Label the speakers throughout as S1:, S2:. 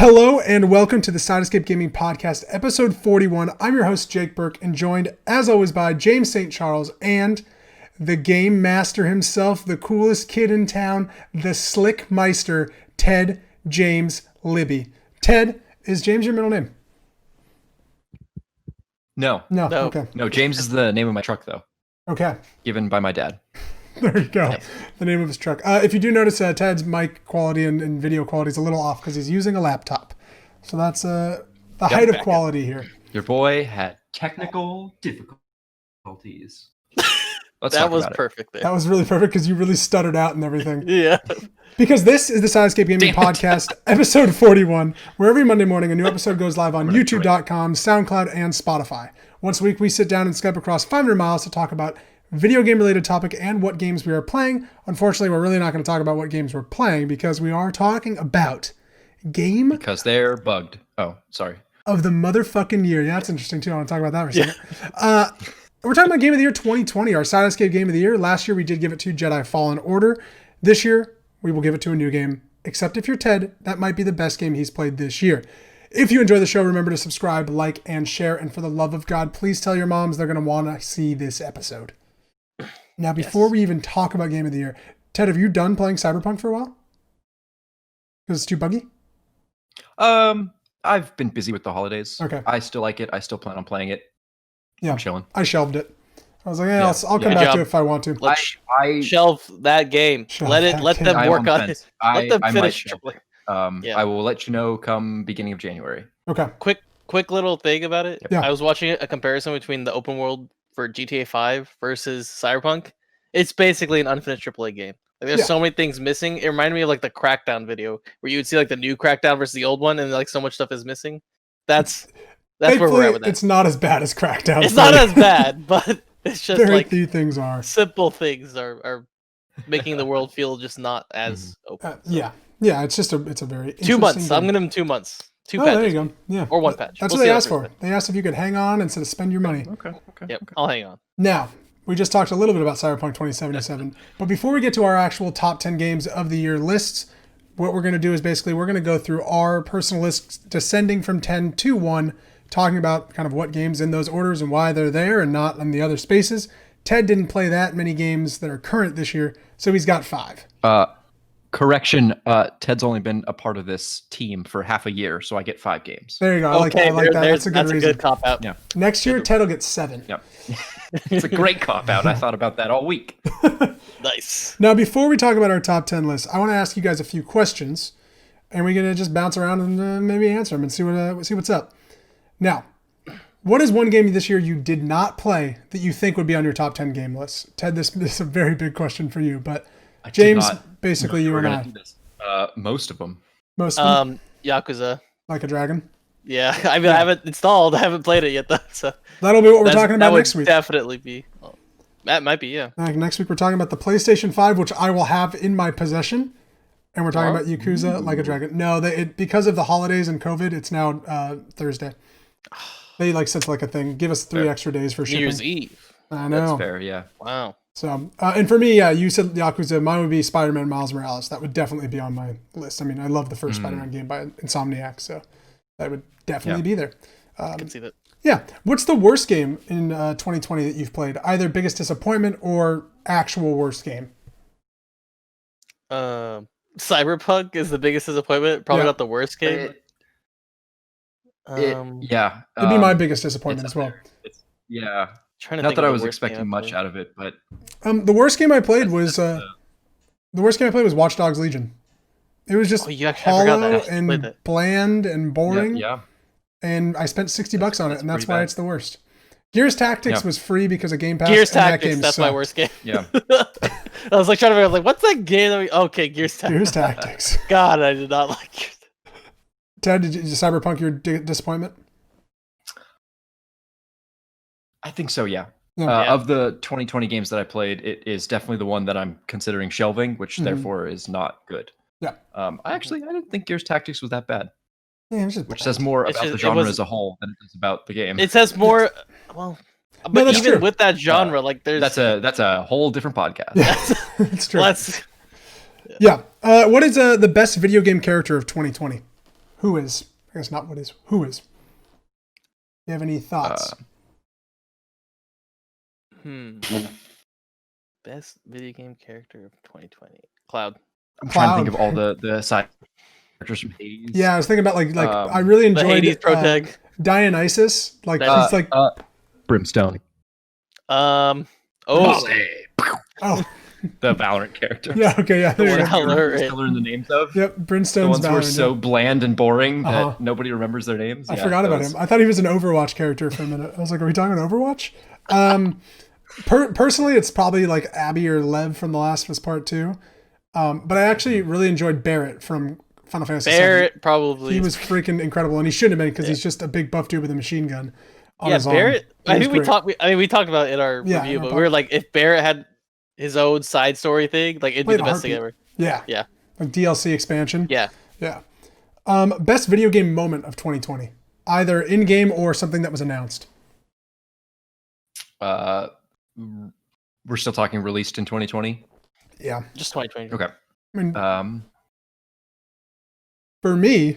S1: Hello and welcome to the JustJakeB Gaming Podcast, episode 41. I'm your host, Jake Burke, and joined, as always, by James St. Charles and the game master himself, the coolest kid in town, the slick meister, Ted James Libby. Ted, is James your middle name?
S2: No.
S1: Okay.
S2: No, James is the name of my truck, though.
S1: Okay.
S2: Given by my dad.
S1: There you go.
S2: Nice.
S1: The name of his truck. If you do notice, Ted's mic quality and video quality is a little off because he's using a laptop. So that's the height of quality here.
S2: Your boy had technical difficulties.
S3: That was perfect there.
S1: That was really perfect because you really stuttered out and everything.
S3: Yeah.
S1: Because this is the JustJakeB Gaming Podcast, episode 41, where every Monday morning a new episode goes live on YouTube.com, SoundCloud, and Spotify. Once a week, we sit down and Skype across 500 miles to talk about video game related topic and what games we are playing. Unfortunately, we're really not going to talk about what games we're playing because we are talking about game
S2: because they're bugged. Oh, sorry.
S1: Of the motherfucking year. Yeah, that's interesting too. I want to talk about that for a second. We're talking about Game of the Year 2020, our JustJakeB Game of the Year. Last year, we did give it to Jedi Fallen Order. This year, we will give it to a new game. Except if you're Ted, that might be the best game he's played this year. If you enjoy the show, remember to subscribe, like, and share. And for the love of God, please tell your moms they're going to want to see this episode. Now, before we even talk about Game of the Year, Ted, have you done playing Cyberpunk for a while? Because it's too buggy?
S2: I've been busy with the holidays.
S1: Okay.
S2: I still like it. I still plan on playing it.
S1: Yeah.
S2: I'm chilling.
S1: I shelved it. I was like, I'll come back to it if I want to.
S3: Let's shelve that game. Let them work on it. Let them finish.
S2: I will let you know come beginning of January.
S1: Okay.
S3: Quick little thing about it.
S1: Yeah.
S3: I was watching a comparison between the open world for GTA 5 versus Cyberpunk. It's basically an unfinished AAA game. Like, there's so many things missing. It reminded me of like the Crackdown video where you would see like the new Crackdown versus the old one, and like so much stuff is missing. That's where we're at with that.
S1: It's not as bad as Crackdown.
S3: It's not as bad, but it's just
S1: very
S3: like
S1: few things are.
S3: Simple things are making the world feel just not as open.
S1: Yeah. It's just it's a very
S3: 2 months.
S1: game.
S3: I'm gonna give them 2 months. Patches.
S1: There you go. Yeah.
S3: Or one patch.
S1: That's what they asked for. They asked if you could hang on instead of spend your money.
S2: Okay.
S3: Yep. I'll hang on.
S1: Now, we just talked a little bit about Cyberpunk 2077, but before we get to our actual top 10 games of the year lists, what we're going to do is basically we're going to go through our personal lists descending from 10 to 1, talking about kind of what games in those orders and why they're there and not in the other spaces. Ted didn't play that many games that are current this year, so he's got 5.
S2: Correction, Ted's only been a part of this team for half a year, so I get 5 games.
S1: There you go. I like that. That's a good reason.
S3: A good cop out.
S2: Yeah.
S1: Next year, Ted will get 7.
S2: Yep. It's a great cop out. I thought about that all week.
S3: Nice.
S1: Now, before we talk about our top 10 list, I want to ask you guys a few questions, and we're going to just bounce around and maybe answer them and see what's up. Now, what is one game this year you did not play that you think would be on your top 10 game list? Ted, this is a very big question for you, but James, basically you and I.
S2: Most of them.
S3: Yakuza.
S1: Like a Dragon?
S3: Yeah, I mean, I haven't installed. I haven't played it yet, though. So
S1: that'll be what we're talking about next week.
S3: Definitely be. Well, that might be, yeah.
S1: Next week we're talking about the PlayStation 5, which I will have in my possession. And we're talking about Yakuza Like a Dragon. No, because of the holidays and COVID, it's now Thursday. They set like a thing. Give us 3 extra days for shipping.
S3: New Year's Eve.
S1: I know.
S2: That's fair, yeah.
S3: Wow.
S1: So, and for me, you said Yakuza. Mine would be Spider-Man Miles Morales. That would definitely be on my list. I mean, I love the first Spider-Man game by Insomniac, so that would definitely be there.
S3: I can see that.
S1: Yeah. What's the worst game in 2020 that you've played? Either biggest disappointment or actual worst game?
S3: Cyberpunk is the biggest disappointment. Probably not the worst game.
S1: It'd be my biggest disappointment as well.
S2: Not that I was expecting much out of it, but
S1: the worst game I played was Watch Dogs Legion. It was just hollow and bland and boring.
S2: Yeah.
S1: And I spent $60 on it, and that's why it's the worst. Gears Tactics was free because of Game Pass.
S3: Gears Tactics, that's my worst game.
S2: Yeah.
S3: I was trying to figure out what's that game? Okay, Gears Tactics.
S1: Gears Tactics.
S3: God, I did not like Gears.
S1: Ted, did Cyberpunk your disappointment?
S2: I think so, yeah. Of the 2020 games that I played, it is definitely the one that I'm considering shelving, which therefore is not good.
S1: Yeah.
S2: I didn't think Gears Tactics was that bad.
S1: Yeah,
S2: which says more about the genre as a whole than it does about the game.
S3: It says more, but even true. With that genre, there's
S2: that's a whole different podcast.
S1: Yeah, it's true. What is the best video game character of 2020? Who is? I guess not what is. Who is? You have any thoughts?
S3: Best video game character of 2020. Cloud.
S2: I'm trying to think of all the side characters from Hades.
S1: Yeah, I was thinking about I really enjoyed
S3: the Hades protag.
S1: Dionysus. Like he's like
S2: Brimstone.
S3: Oh.
S2: The Valorant character.
S1: Yeah, okay, yeah.
S2: Still learn the names of.
S1: Yep, Brimstone's the
S2: ones who are so bland and boring that nobody remembers their names.
S1: I forgot about him. I thought he was an Overwatch character for a minute. I was like, are we talking about Overwatch? Personally, it's probably like Abby or Lev from The Last of Us Part 2. But I actually really enjoyed Barrett from Final Fantasy VII.
S3: Barrett, probably.
S1: He was freaking incredible, and he shouldn't have been because he's just a big buff dude with a machine gun on his arm.
S3: Barrett. I think we talked about it in our review, but we were like, if Barrett had his own side story thing, like it'd be the best thing ever.
S1: Yeah.
S3: Yeah.
S1: Like DLC expansion.
S3: Yeah.
S1: Yeah. Best video game moment of 2020, either in game or something that was announced.
S2: We're still talking released in 2020.
S1: Yeah.
S3: Just 2020.
S2: Okay.
S1: I mean, for me,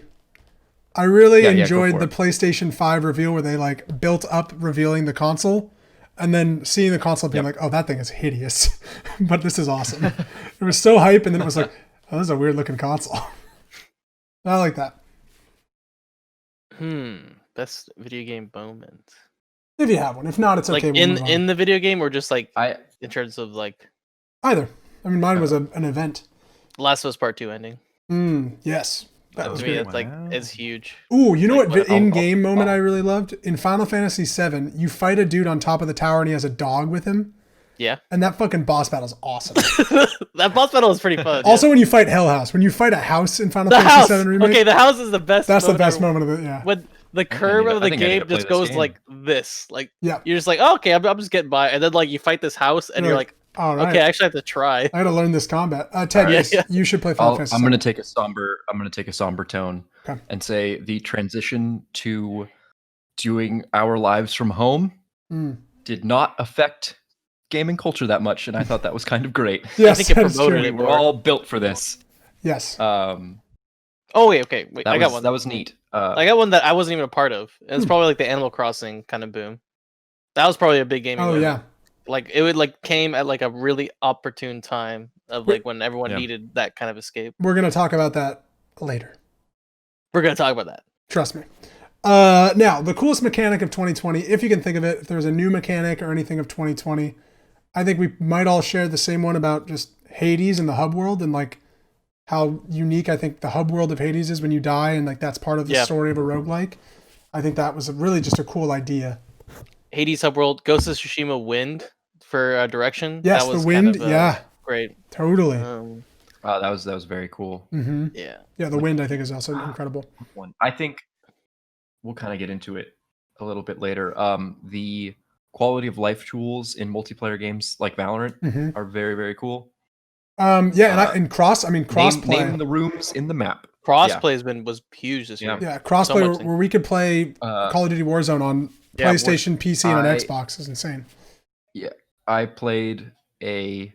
S1: I really enjoyed the PlayStation 5 reveal where they like built up revealing the console and then seeing the console being like, oh, that thing is hideous, but this is awesome. It was so hype, and then it was like, oh, this is a weird looking console. I like that.
S3: Best video game moment.
S1: If you have one. If not, it's okay.
S3: Like in the video game or just like in terms of like
S1: either. I mean, mine was an event.
S3: Last of Us Part 2 ending.
S1: Yes. That was great.
S3: It's huge.
S1: Ooh, you know what in-game moment I really loved? In Final Fantasy VII, you fight a dude on top of the tower and he has a dog with him.
S3: Yeah.
S1: And that fucking boss battle is awesome.
S3: That boss battle is pretty fun.
S1: Also, when you fight Hell House, when you fight a house in Final Fantasy VII Remake.
S3: Okay, the house is the best.
S1: That's the best moment of it, yeah.
S3: When the curve of the game just goes like this. Like, you're just like, oh, okay, I'm just getting by. And then like you fight this house and you're like, all right. Okay, I actually have to try.
S1: I got to learn this combat. Ted, you should play Final Fantasy.
S2: I'm going to take a somber tone and say the transition to doing our lives from home did not affect gaming culture that much, and I thought that was kind of great.
S1: Yes,
S3: I think it promoted it.
S2: We're all built for this.
S1: Yes.
S3: Wait, I got one.
S2: That was neat.
S3: I got one that I wasn't even a part of. And it's probably like the Animal Crossing kind of boom. That was probably a big gaming moment.
S1: Yeah.
S3: Like it would like came at like a really opportune time of like when everyone needed that kind of escape.
S1: We're gonna talk about that later.
S3: We're gonna talk about that.
S1: Trust me. Now the coolest mechanic of 2020, if you can think of it, if there's a new mechanic or anything of 2020, I think we might all share the same one about just Hades and the hub world and like how unique I think the hub world of Hades is when you die and like that's part of the story of a roguelike. I think that was really just a cool idea.
S3: Hades hub world, Ghost of Tsushima wind for direction.
S1: Yes,
S3: that was
S1: the wind.
S3: Kind of, great.
S1: Totally.
S2: That was very cool.
S1: Mm-hmm.
S3: Yeah.
S1: Yeah, the wind I think is also incredible.
S2: I think we'll kind of get into it a little bit later. The quality of life tools in multiplayer games like Valorant are very, very cool.
S1: And crossplay.
S2: Name the rooms in the map.
S3: Crossplay was huge this year.
S1: Yeah, crossplay where we could play Call of Duty Warzone on PlayStation, PC, and on Xbox is insane.
S2: Yeah, I played a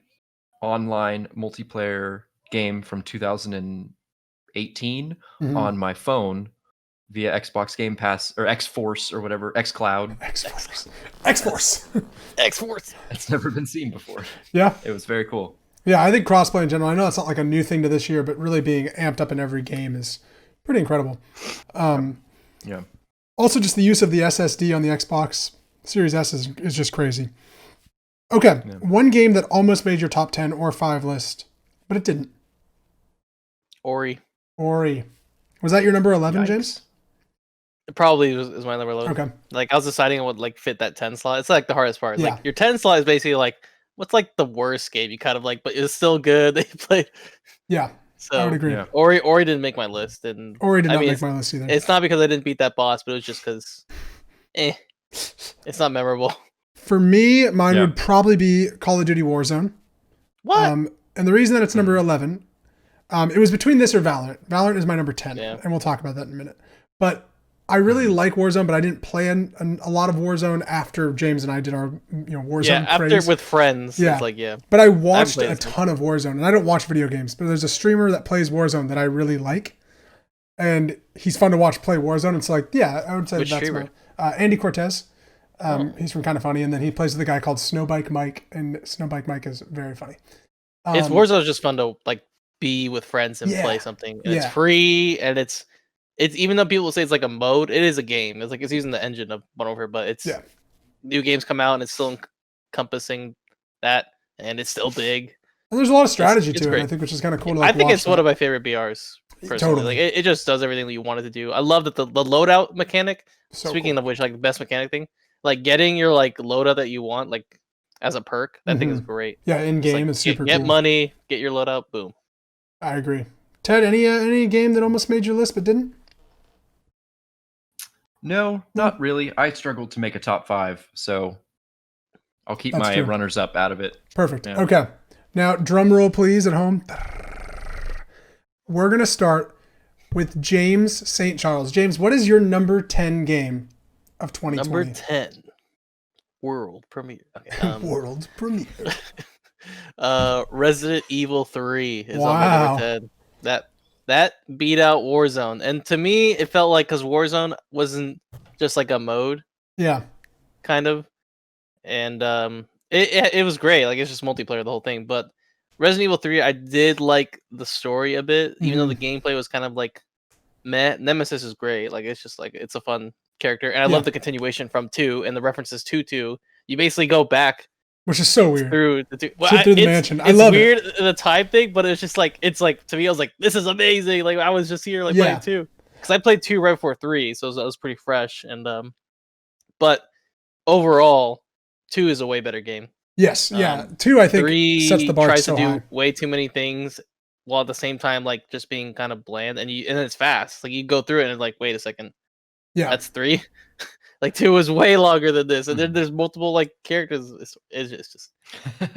S2: online multiplayer game from 2018 on my phone via Xbox Game Pass or X-Force or whatever, X-Cloud.
S1: X-Force.
S2: It's never been seen before.
S1: Yeah.
S2: It was very cool.
S1: Yeah, I think crossplay in general, I know it's not like a new thing to this year, but really being amped up in every game is pretty incredible.
S2: Yeah.
S1: Also, just the use of the SSD on the Xbox Series S is just crazy. Okay, one game that almost made your top 10 or 5 list, but it didn't.
S3: Ori.
S1: Was that your number 11, James?
S3: It probably is my number 11.
S1: Okay.
S3: Like, I was deciding on what like fit that 10 slot. It's like the hardest part. Like, your 10 slot is basically like, what's like the worst game you kind of like, but it's still good that you played. Yeah. So,
S1: I would agree.
S3: Yeah. Ori didn't make my list, and
S1: Ori did not make my list either.
S3: It's not because I didn't beat that boss, but it was just because, it's not memorable.
S1: For me, mine would probably be Call of Duty Warzone.
S3: What?
S1: And the reason that it's number 11, it was between this or Valorant. Valorant is my number 10, and we'll talk about that in a minute. But I really like Warzone, but I didn't play a lot of Warzone after James and I did our Warzone
S3: after
S1: craze.
S3: With friends.
S1: Yeah.
S3: It's like,
S1: But I watched a ton of Warzone, and I don't watch video games, but there's a streamer that plays Warzone that I really like. and he's fun to watch play Warzone. It's like, yeah, I would say
S3: Which
S1: that's
S3: streamer?
S1: Andy Cortez. He's from Kind of Funny, and then he plays with a guy called Snowbike Mike, and Snowbike Mike is very funny.
S3: It's Warzone's just fun to like be with friends and play something. And it's free, and it's even though people say it's like a mode, it is a game. It's like it's using the engine of Modern Warfare, but it's new games come out and it's still encompassing that, and it's still big.
S1: And there's a lot of strategy to it, I think, which is kind of cool to like
S3: I think it's
S1: that.
S3: one of my favorite BRs. Personally.
S1: Totally.
S3: Like it just does everything that you wanted to do. I love that the loadout mechanic.
S1: So
S3: speaking
S1: cool.
S3: of which, like the best mechanic thing, like getting your like loadout that you want, like as a perk, that thing is great.
S1: Yeah, in game
S3: like,
S1: is super
S3: get
S1: cool.
S3: money, get your loadout, boom.
S1: I agree. Ted, any game that almost made your list but didn't?
S2: No, not really. I struggled to make a top 5, so I'll keep my runners up out of it.
S1: Perfect. Yeah. Okay. Now, drum roll, please, at home. We're going to start with James St. Charles. James, what is your number 10 game of 2020?
S3: Number 10. World premiere. Okay,
S1: World premiere.
S3: Resident Evil 3 is on my number 10. That beat out Warzone. And to me, it felt like because Warzone wasn't just like a mode.
S1: Yeah.
S3: Kind of. And it was great. Like it's just multiplayer, the whole thing. But Resident Evil 3, I did like the story a bit, even though the gameplay was kind of like meh. Nemesis is great. Like it's just like it's a fun character. And I love the continuation from 2 and the references to 2. You basically go back.
S1: Which is so weird.
S3: Through the 2. Well,
S1: through the mansion. I love
S3: it. It's weird, the time thing, but it's just like, it's like, to me, I was like, this is amazing. Like, I was just here, like, playing 2. Because I played 2 right before 3, so that was pretty fresh. And, but overall, 2 is a way better game.
S1: Yes, 2, I think,
S3: 3
S1: sets the bar
S3: tries
S1: so
S3: to do
S1: high.
S3: way too many things, while at the same time, like, just being kind of bland. And it's fast. Like, you go through it and it's like, wait a second.
S1: Yeah.
S3: That's 3? Like 2 was way longer than this, and then there's multiple like characters. It's just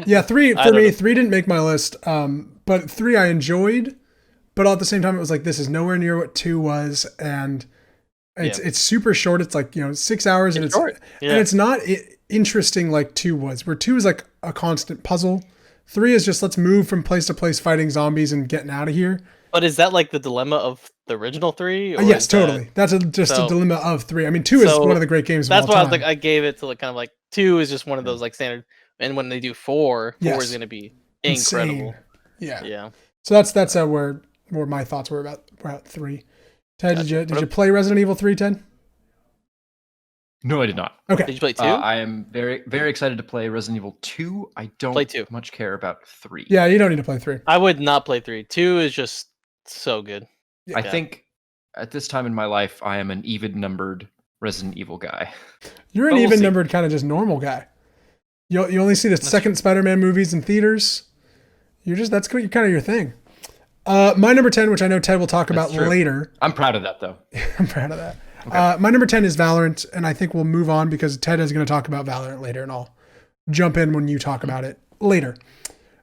S1: yeah. 3 for me. 3 didn't make my list, but 3 I enjoyed, but all at the same time it was like this is nowhere near what 2 was, and it's super short. It's like 6 hours, and and it's not interesting like 2 was. Where 2 is like a constant puzzle. 3 is just let's move from place to place fighting zombies and getting out of here.
S3: But is that like the dilemma of the original 3? Or
S1: yes, totally. That's just a dilemma of 3. I mean, 2 is one of the great games of all time.
S3: That's why I was like, I gave it to like kind of like 2 is just one of those like standard. And when they do 4 is going to be incredible.
S1: Insane.
S3: Yeah.
S1: So that's where my thoughts were about 3. Ted, did you play Resident Evil 3, Ted?
S2: No, I did not.
S1: Okay.
S3: Did you play 2?
S2: I am very, very excited to play Resident Evil 2. I don't
S3: play 2.
S2: much care about 3.
S1: Yeah, you don't need to play 3.
S3: I would not play 3. 2 is just so good.
S2: I think at this time in my life, I am an even-numbered Resident Evil guy.
S1: You're an even-numbered kind of just normal guy. You only see the second Spider-Man movies in theaters. That's kind of your thing. My number 10, which I know Ted will talk about later.
S2: I'm proud of that, though.
S1: I'm proud of that. Okay. My number 10 is Valorant, and I think we'll move on because Ted is going to talk about Valorant later, and I'll jump in when you talk about it later.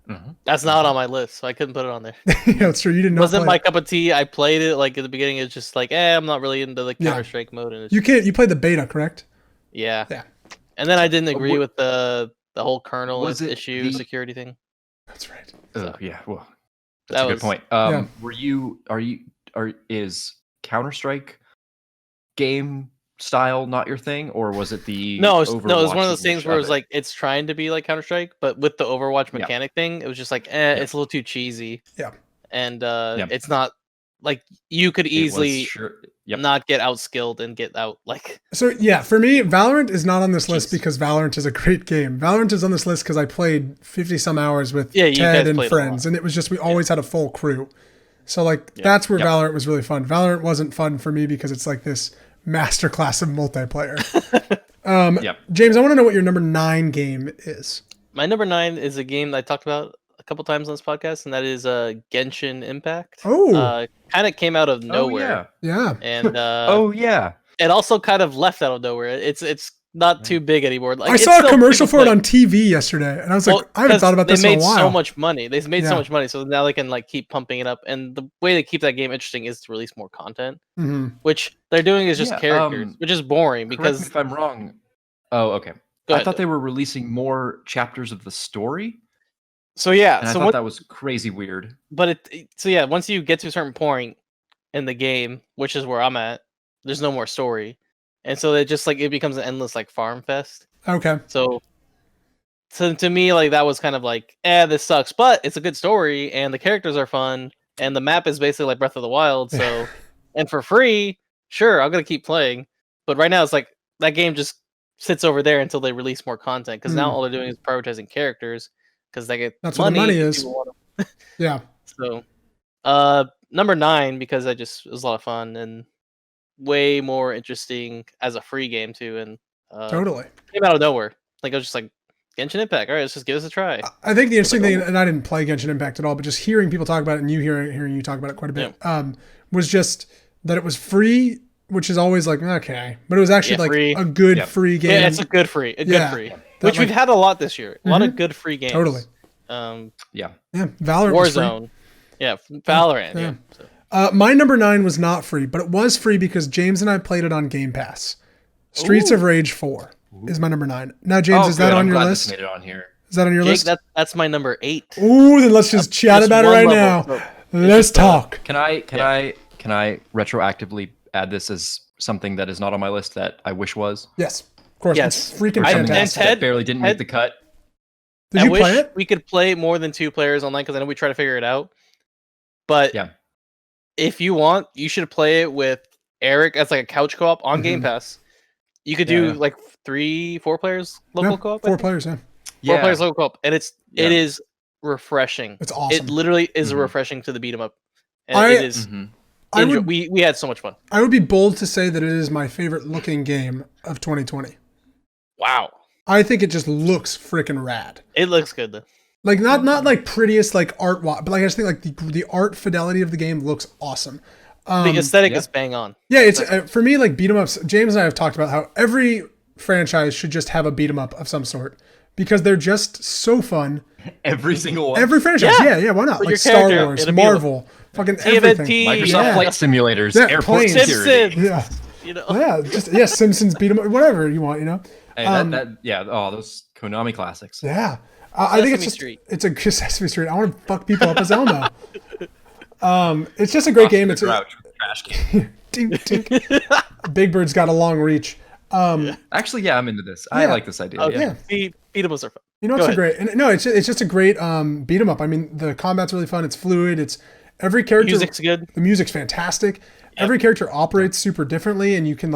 S2: Mm-hmm.
S3: That's not on my list, so I couldn't put it on there.
S1: Yeah, it's true. You didn't know.
S3: Wasn't my cup of tea. I played it like at the beginning. It's just like, I'm not really into the Counter-Strike mode. And
S1: you played the beta, correct?
S3: Yeah.
S1: Yeah.
S3: And then I didn't agree with the whole kernel issue security thing.
S1: That's right.
S2: Oh yeah. Well, that's a good point. Is Counter-Strike game style not your thing, or was it the
S3: no, it was one of those things where it was like it's trying to be like Counter-Strike, but with the Overwatch mechanic thing, it was just like it's a little too cheesy.
S1: Yeah.
S3: And it's not like you could easily not get outskilled and get out like.
S1: So yeah, for me, Valorant is not on this list because Valorant is a great game. Valorant is on this list because I played 50 some hours with Ted and friends, and it was just we always had a full crew. So like that's where Valorant was really fun. Valorant wasn't fun for me because it's like this masterclass of multiplayer. James, I want to know what your number 9 game is.
S3: My number 9 is a game that I talked about a couple times on this podcast, and that is Genshin Impact. Kind of came out of nowhere.
S1: Yeah.
S3: And it also kind of left out of nowhere. It's not too big anymore. Like,
S1: I saw a commercial for it on TV yesterday, and I was like, I haven't thought about this in a while.
S3: They made so much money. They made so much money, so now they can like keep pumping it up. And the way they keep that game interesting is to release more content, which they're doing is just characters, which is boring because
S2: if I'm wrong. Oh, okay. I thought they were releasing more chapters of the story.
S3: So yeah,
S2: and I thought that was crazy weird.
S3: But once you get to a certain point, in the game, which is where I'm at. There's no more story, and so it becomes an endless like farm fest.
S1: Okay.
S3: So to me, like that was kind of like, this sucks, but it's a good story, and the characters are fun, and the map is basically like Breath of the Wild. So, and for free, sure, I'm gonna keep playing. But right now, it's like that game just sits over there until they release more content, because now all they're doing is prioritizing characters because they get
S1: That's
S3: money.
S1: What the money is. Yeah.
S3: So, number 9, because it was a lot of fun and way more interesting as a free game too, and
S1: Totally
S3: came out of nowhere. Like I was just like, Genshin Impact. All right, let's just give this a try.
S1: I think the interesting thing, and I didn't play Genshin Impact at all, but just hearing people talk about it and hearing you talk about it quite a bit, was just that it was free, which is always like, okay, but it was actually like
S3: free.
S1: A good free game.
S3: Yeah, it's a good free, which we've had a lot this year. A lot of good free games.
S1: Totally.
S2: Yeah.
S1: Valorant.
S3: Warzone. Yeah, Valorant. Yeah. So.
S1: My number 9 was not free, but it was free because James and I played it on Game Pass. Streets of Rage 4 is my number 9. Now, James, is that on your list?
S2: Made it on here.
S1: Is that on your list?
S3: That's my number 8.
S1: Ooh, then let's just chat about it right now. So let's talk.
S2: Can I retroactively add this as something that is not on my list that I wish was?
S1: Yes, of course.
S3: Yes.
S1: It's freaking fantastic.
S2: That barely didn't make the cut.
S1: Did you play it?
S3: We could play more than 2 players online, because I know we try to figure it out. But if you want, you should play it with Eric as like a couch co-op on Game Pass. You could do like 3-4 players local co-op.
S1: 4 players, 4
S3: players local co-op, and it is refreshing.
S1: It's awesome.
S3: It literally is refreshing to the beat 'em up. And it is. We had so much fun.
S1: I would be bold to say that it is my favorite looking game of 2020.
S3: Wow.
S1: I think it just looks freaking rad.
S3: It looks good though.
S1: Like not like prettiest like art, but like I just think like the art fidelity of the game looks awesome.
S3: The aesthetic is bang on.
S1: Yeah, it's for me like beat 'em ups. James and I have talked about how every franchise should just have a beat 'em up of some sort because they're just so fun.
S2: Every single one.
S1: Every franchise. Yeah, why not?
S3: For
S1: like Star Wars, Marvel, fucking everything.
S2: Microsoft Flight Simulators, airport security.
S3: Simpsons.
S1: Simpsons beat 'em up, whatever you want,
S2: Hey, those Konami classics.
S1: Yeah. I think it's a good Sesame Street. I want to fuck people up as Elmo. It's just a great game. It's a
S2: trash game.
S1: Tink, tink. Big Bird's got a long reach.
S2: Actually, I'm into this. I like this idea.
S3: Beat 'em ups are fun.
S1: It's a great. And no, it's just a great beat 'em up. I mean, the combat's really fun. It's fluid. It's every character.
S3: Music's good.
S1: The music's fantastic. Yep. Every character operates super differently, and you can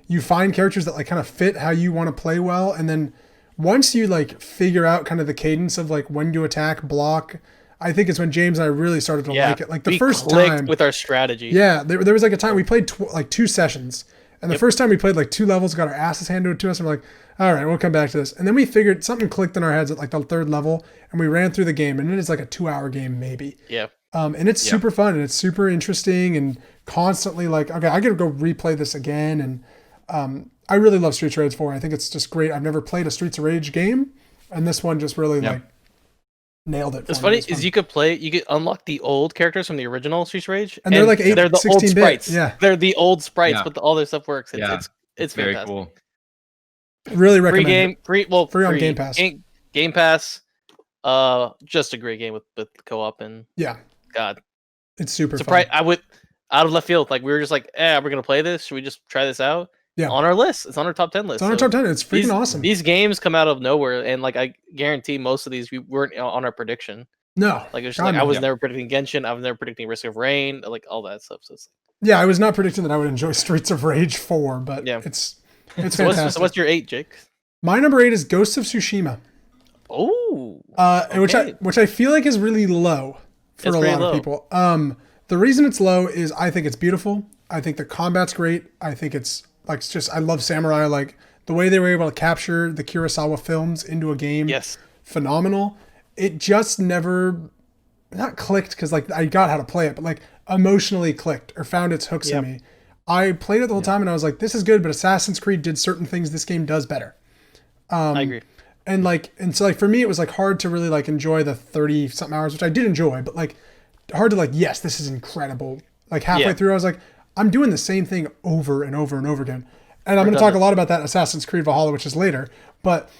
S1: you find characters that kind of fit how you want to play well, and then once you figure out kind of the cadence of when to attack, block, I think it's when James and I really started to like it. The first time
S3: with our strategy.
S1: Yeah, there was a time we played 2 sessions, and the first time we played 2 levels, got our asses handed to us, and we're like, all right, we'll come back to this. And then we figured something clicked in our heads at the 3rd level, and we ran through the game, and it is a 2-hour game maybe.
S3: Yeah.
S1: And it's super fun, and it's super interesting, and constantly okay, I gotta go replay this again, and I really love Streets of Rage 4. I think it's just great. I've never played a Streets of Rage game, and this one just really nailed it.
S3: What's funny is you could unlock the old characters from the original Streets of Rage,
S1: and they're 8,
S3: they're the
S1: 16
S3: old
S1: bit.
S3: sprites.
S1: Yeah,
S3: they're the old sprites, but all their stuff works. It's
S2: very
S3: fantastic.
S2: cool.
S1: Really recommend
S3: free
S1: on Game Pass.
S3: Game Pass, just a great game with co-op, and God,
S1: it's super fun.
S3: I would out of left field, we were just we're gonna play this. Should we just try this out? Yeah, on our list. It's on our top 10 list.
S1: It's on our top 10. It's freaking awesome.
S3: These games come out of nowhere, and I guarantee most of these we weren't on our prediction.
S1: No,
S3: it was just I was never predicting Genshin. I was never predicting Risk of Rain, all that stuff. So
S1: I was not predicting that I would enjoy Streets of Rage 4, but it's fantastic.
S3: So what's your 8, Jake?
S1: My number 8 is Ghost of Tsushima.
S3: Oh,
S1: which I feel like is really low for a lot of people. The reason it's low is I think it's beautiful. I think the combat's great. I think it's I love samurai. The way they were able to capture the Kurosawa films into a game.
S3: Yes,
S1: phenomenal. It just never not clicked because I got how to play it, but emotionally clicked or found its hooks in me. I played it the whole time and I was like, this is good, but Assassin's Creed did certain things this game does better.
S3: I agree.
S1: And so for me it was hard to really enjoy the 30 something hours, which I did enjoy, but hard to yes, this is incredible. Halfway through I was like, I'm doing the same thing over and over and over again. And I'm going to talk a lot about that in Assassin's Creed Valhalla, which is later, but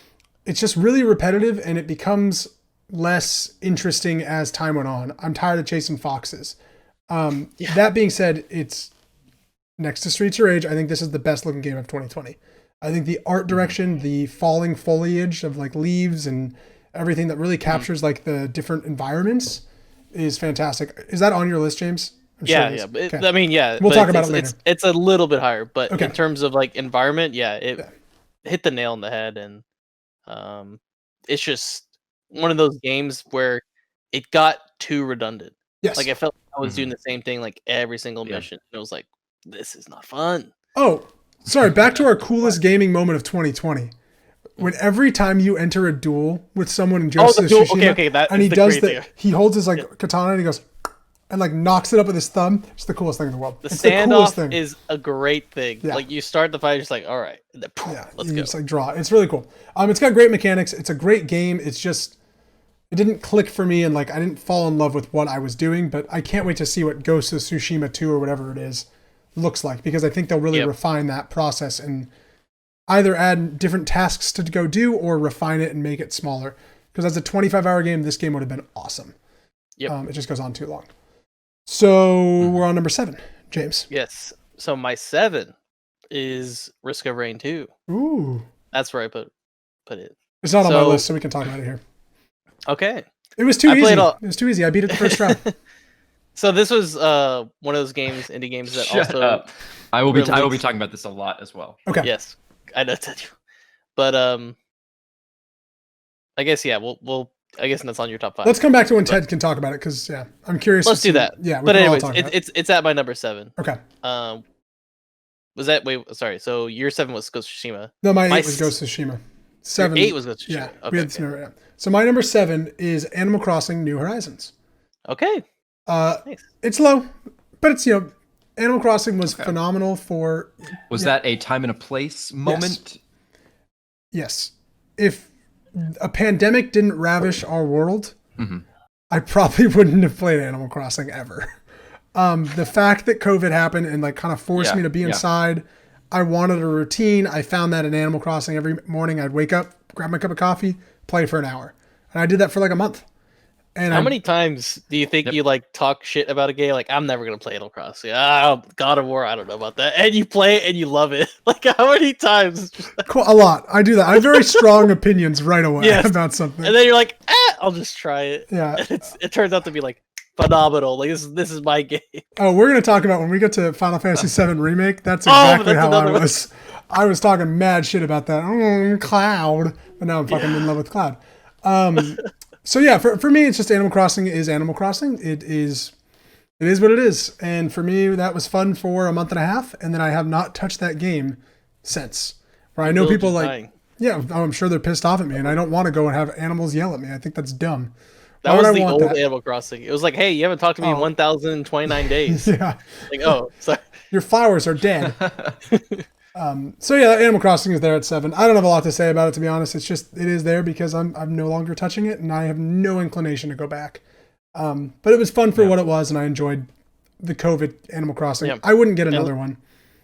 S1: it's just really repetitive and it becomes less interesting as time went on. I'm tired of chasing foxes. That being said, it's next to Streets of Rage. I think this is the best looking game of 2020. I think the art direction, the falling foliage of like leaves and everything that really captures like the different environments is fantastic. Is that on your list, James?
S3: Yeah. I mean, yeah.
S1: We'll talk about it later.
S3: It's a little bit higher, but in terms of like environment, it hit the nail on the head, and it's just one of those games where it got too redundant.
S1: Yes.
S3: Like I felt like I was doing the same thing like every single mission. It was like, this is not fun.
S1: Oh, sorry. Back to our coolest gaming moment of 2020. When every time you enter a duel with someone in Ghost of Tsushima, and he does he holds his like katana and he goes and like knocks it up with his thumb. It's the coolest thing in the world.
S3: The standoff is a great thing. Yeah. Like you start the fight, you're just like, all right, and then, let's go.
S1: Just like draw. It's really cool. It's got great mechanics. It's a great game. It's just it didn't click for me, and like I didn't fall in love with what I was doing. But I can't wait to see what Ghost of Tsushima 2 or whatever it is looks like, because I think they'll really refine that process and either add different tasks to go do or refine it and make it smaller. Because as a 25-hour game, this game would have been awesome. Yep. It just goes on too long. So we're on number 7, James.
S3: Yes. So my 7 is Risk of Rain 2.
S1: Ooh.
S3: That's where I put it.
S1: It's not on my list, so we can talk about it here.
S3: Okay.
S1: It was too easy. It was too easy. I beat it the first round.
S3: So this was one of those indie games that
S2: Shut
S3: also
S2: up. I will be talking about this a lot as well.
S1: Okay.
S3: Yes. I know that. But I guess we'll I guess that's on your top 5.
S1: Let's come back to when Ted can talk about it, because I'm curious.
S3: Let's do that.
S1: Yeah,
S3: but anyways, it's at my number 7.
S1: Okay.
S3: Was that sorry? So your 7 was Ghost of Tsushima.
S1: No, my 8 was Ghost of Tsushima. 7.
S3: 8 was Ghost of Tsushima.
S1: Yeah.
S3: Okay,
S1: we had this number, So my number 7 is Animal Crossing: New Horizons.
S3: Okay.
S1: Nice. It's low, but it's Animal Crossing was phenomenal for.
S2: Was that a time and a place moment?
S1: Yes. If a pandemic didn't ravish our world, I probably wouldn't have played Animal Crossing ever. The fact that COVID happened and like kind of forced me to be inside, I wanted a routine. I found that in Animal Crossing every morning I'd wake up, grab my cup of coffee, play for an hour. And I did that for like a month. And
S3: how many times do you think you like talk shit about a game? Like, I'm never going to play Animal Crossing. God of War, I don't know about that. And you play it and you love it. Like, how many times?
S1: Cool, a lot. I do that. I have very strong opinions right away about something.
S3: And then you're like, I'll just try it.
S1: Yeah.
S3: And it turns out to be like phenomenal. Like, this is my game.
S1: Oh, we're going to talk about when we get to Final Fantasy VII Remake. That's exactly how I was. I was talking mad shit about that. Cloud. But now I'm fucking in love with Cloud. So yeah, for me, it's just Animal Crossing is Animal Crossing. It is what it is. And for me, that was fun for a month and a half. And then I have not touched that game since. Where I know people like, I'm sure they're pissed off at me. And I don't want to go and have animals yell at me. I think that's dumb.
S3: That was the old Animal Crossing. It was like, hey, you haven't talked to me in 1,029 days.
S1: Yeah.
S3: Like, oh, sorry.
S1: Your flowers are dead. So yeah, Animal Crossing is there at 7. I don't have a lot to say about it, to be honest. It's just, it is there because I'm no longer touching it and I have no inclination to go back. But it was fun for what it was, and I enjoyed the COVID Animal Crossing. I wouldn't get another one.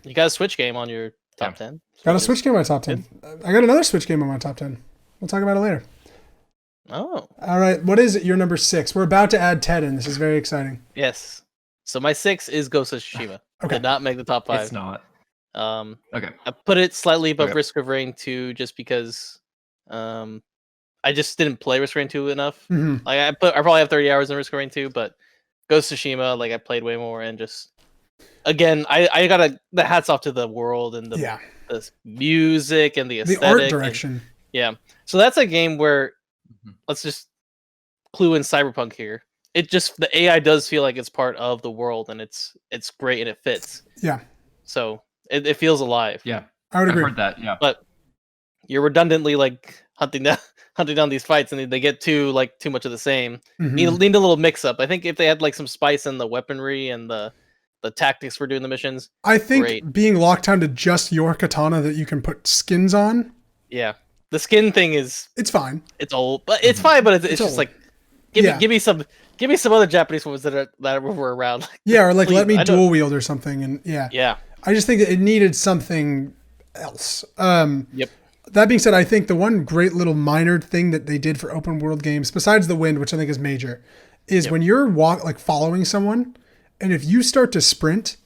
S3: You got a Switch game on your top 10.
S1: Got a Switch game on my top 10. I got another Switch game on my top 10. We'll talk about it later.
S3: Oh.
S1: All right. What is it? Your number 6. We're about to add Ted in. This is very exciting.
S3: Yes. So my 6 is Ghost of Tsushima.
S1: Okay.
S3: Did not make the top 5.
S2: It's not.
S3: Okay. I put it slightly above Risk of Rain 2 just because I just didn't play Risk of Rain 2 enough.
S1: Mm-hmm.
S3: Like I probably have 30 hours in Risk of Rain 2, but Ghost of Tsushima, like I played way more, and just again, I got the hats off to the world and the music and the aesthetic,
S1: the art direction.
S3: So that's a game where let's just clue in Cyberpunk here. It just, the AI does feel like it's part of the world, and it's great and it fits.
S1: Yeah.
S3: So it feels alive.
S2: Yeah,
S1: I would agree.
S2: I've heard that. Yeah,
S3: but you're redundantly like hunting down these fights, and they get too much of the same.
S1: Mm-hmm.
S3: Need a little mix up. I think if they had like some spice in the weaponry and the tactics for doing the missions,
S1: I think being locked down to just your katana that you can put skins on.
S3: Yeah, the skin thing it's fine. It's old, but it's fine. But it's just like give me some other Japanese ones that were around.
S1: Yeah, or like please, let me dual wield or something, and
S3: yeah.
S1: I just think that it needed something else.
S3: Yep.
S1: That being said, I think the one great little minor thing that they did for open world games, besides the wind, which I think is major, is when you're following someone and if you start to sprint,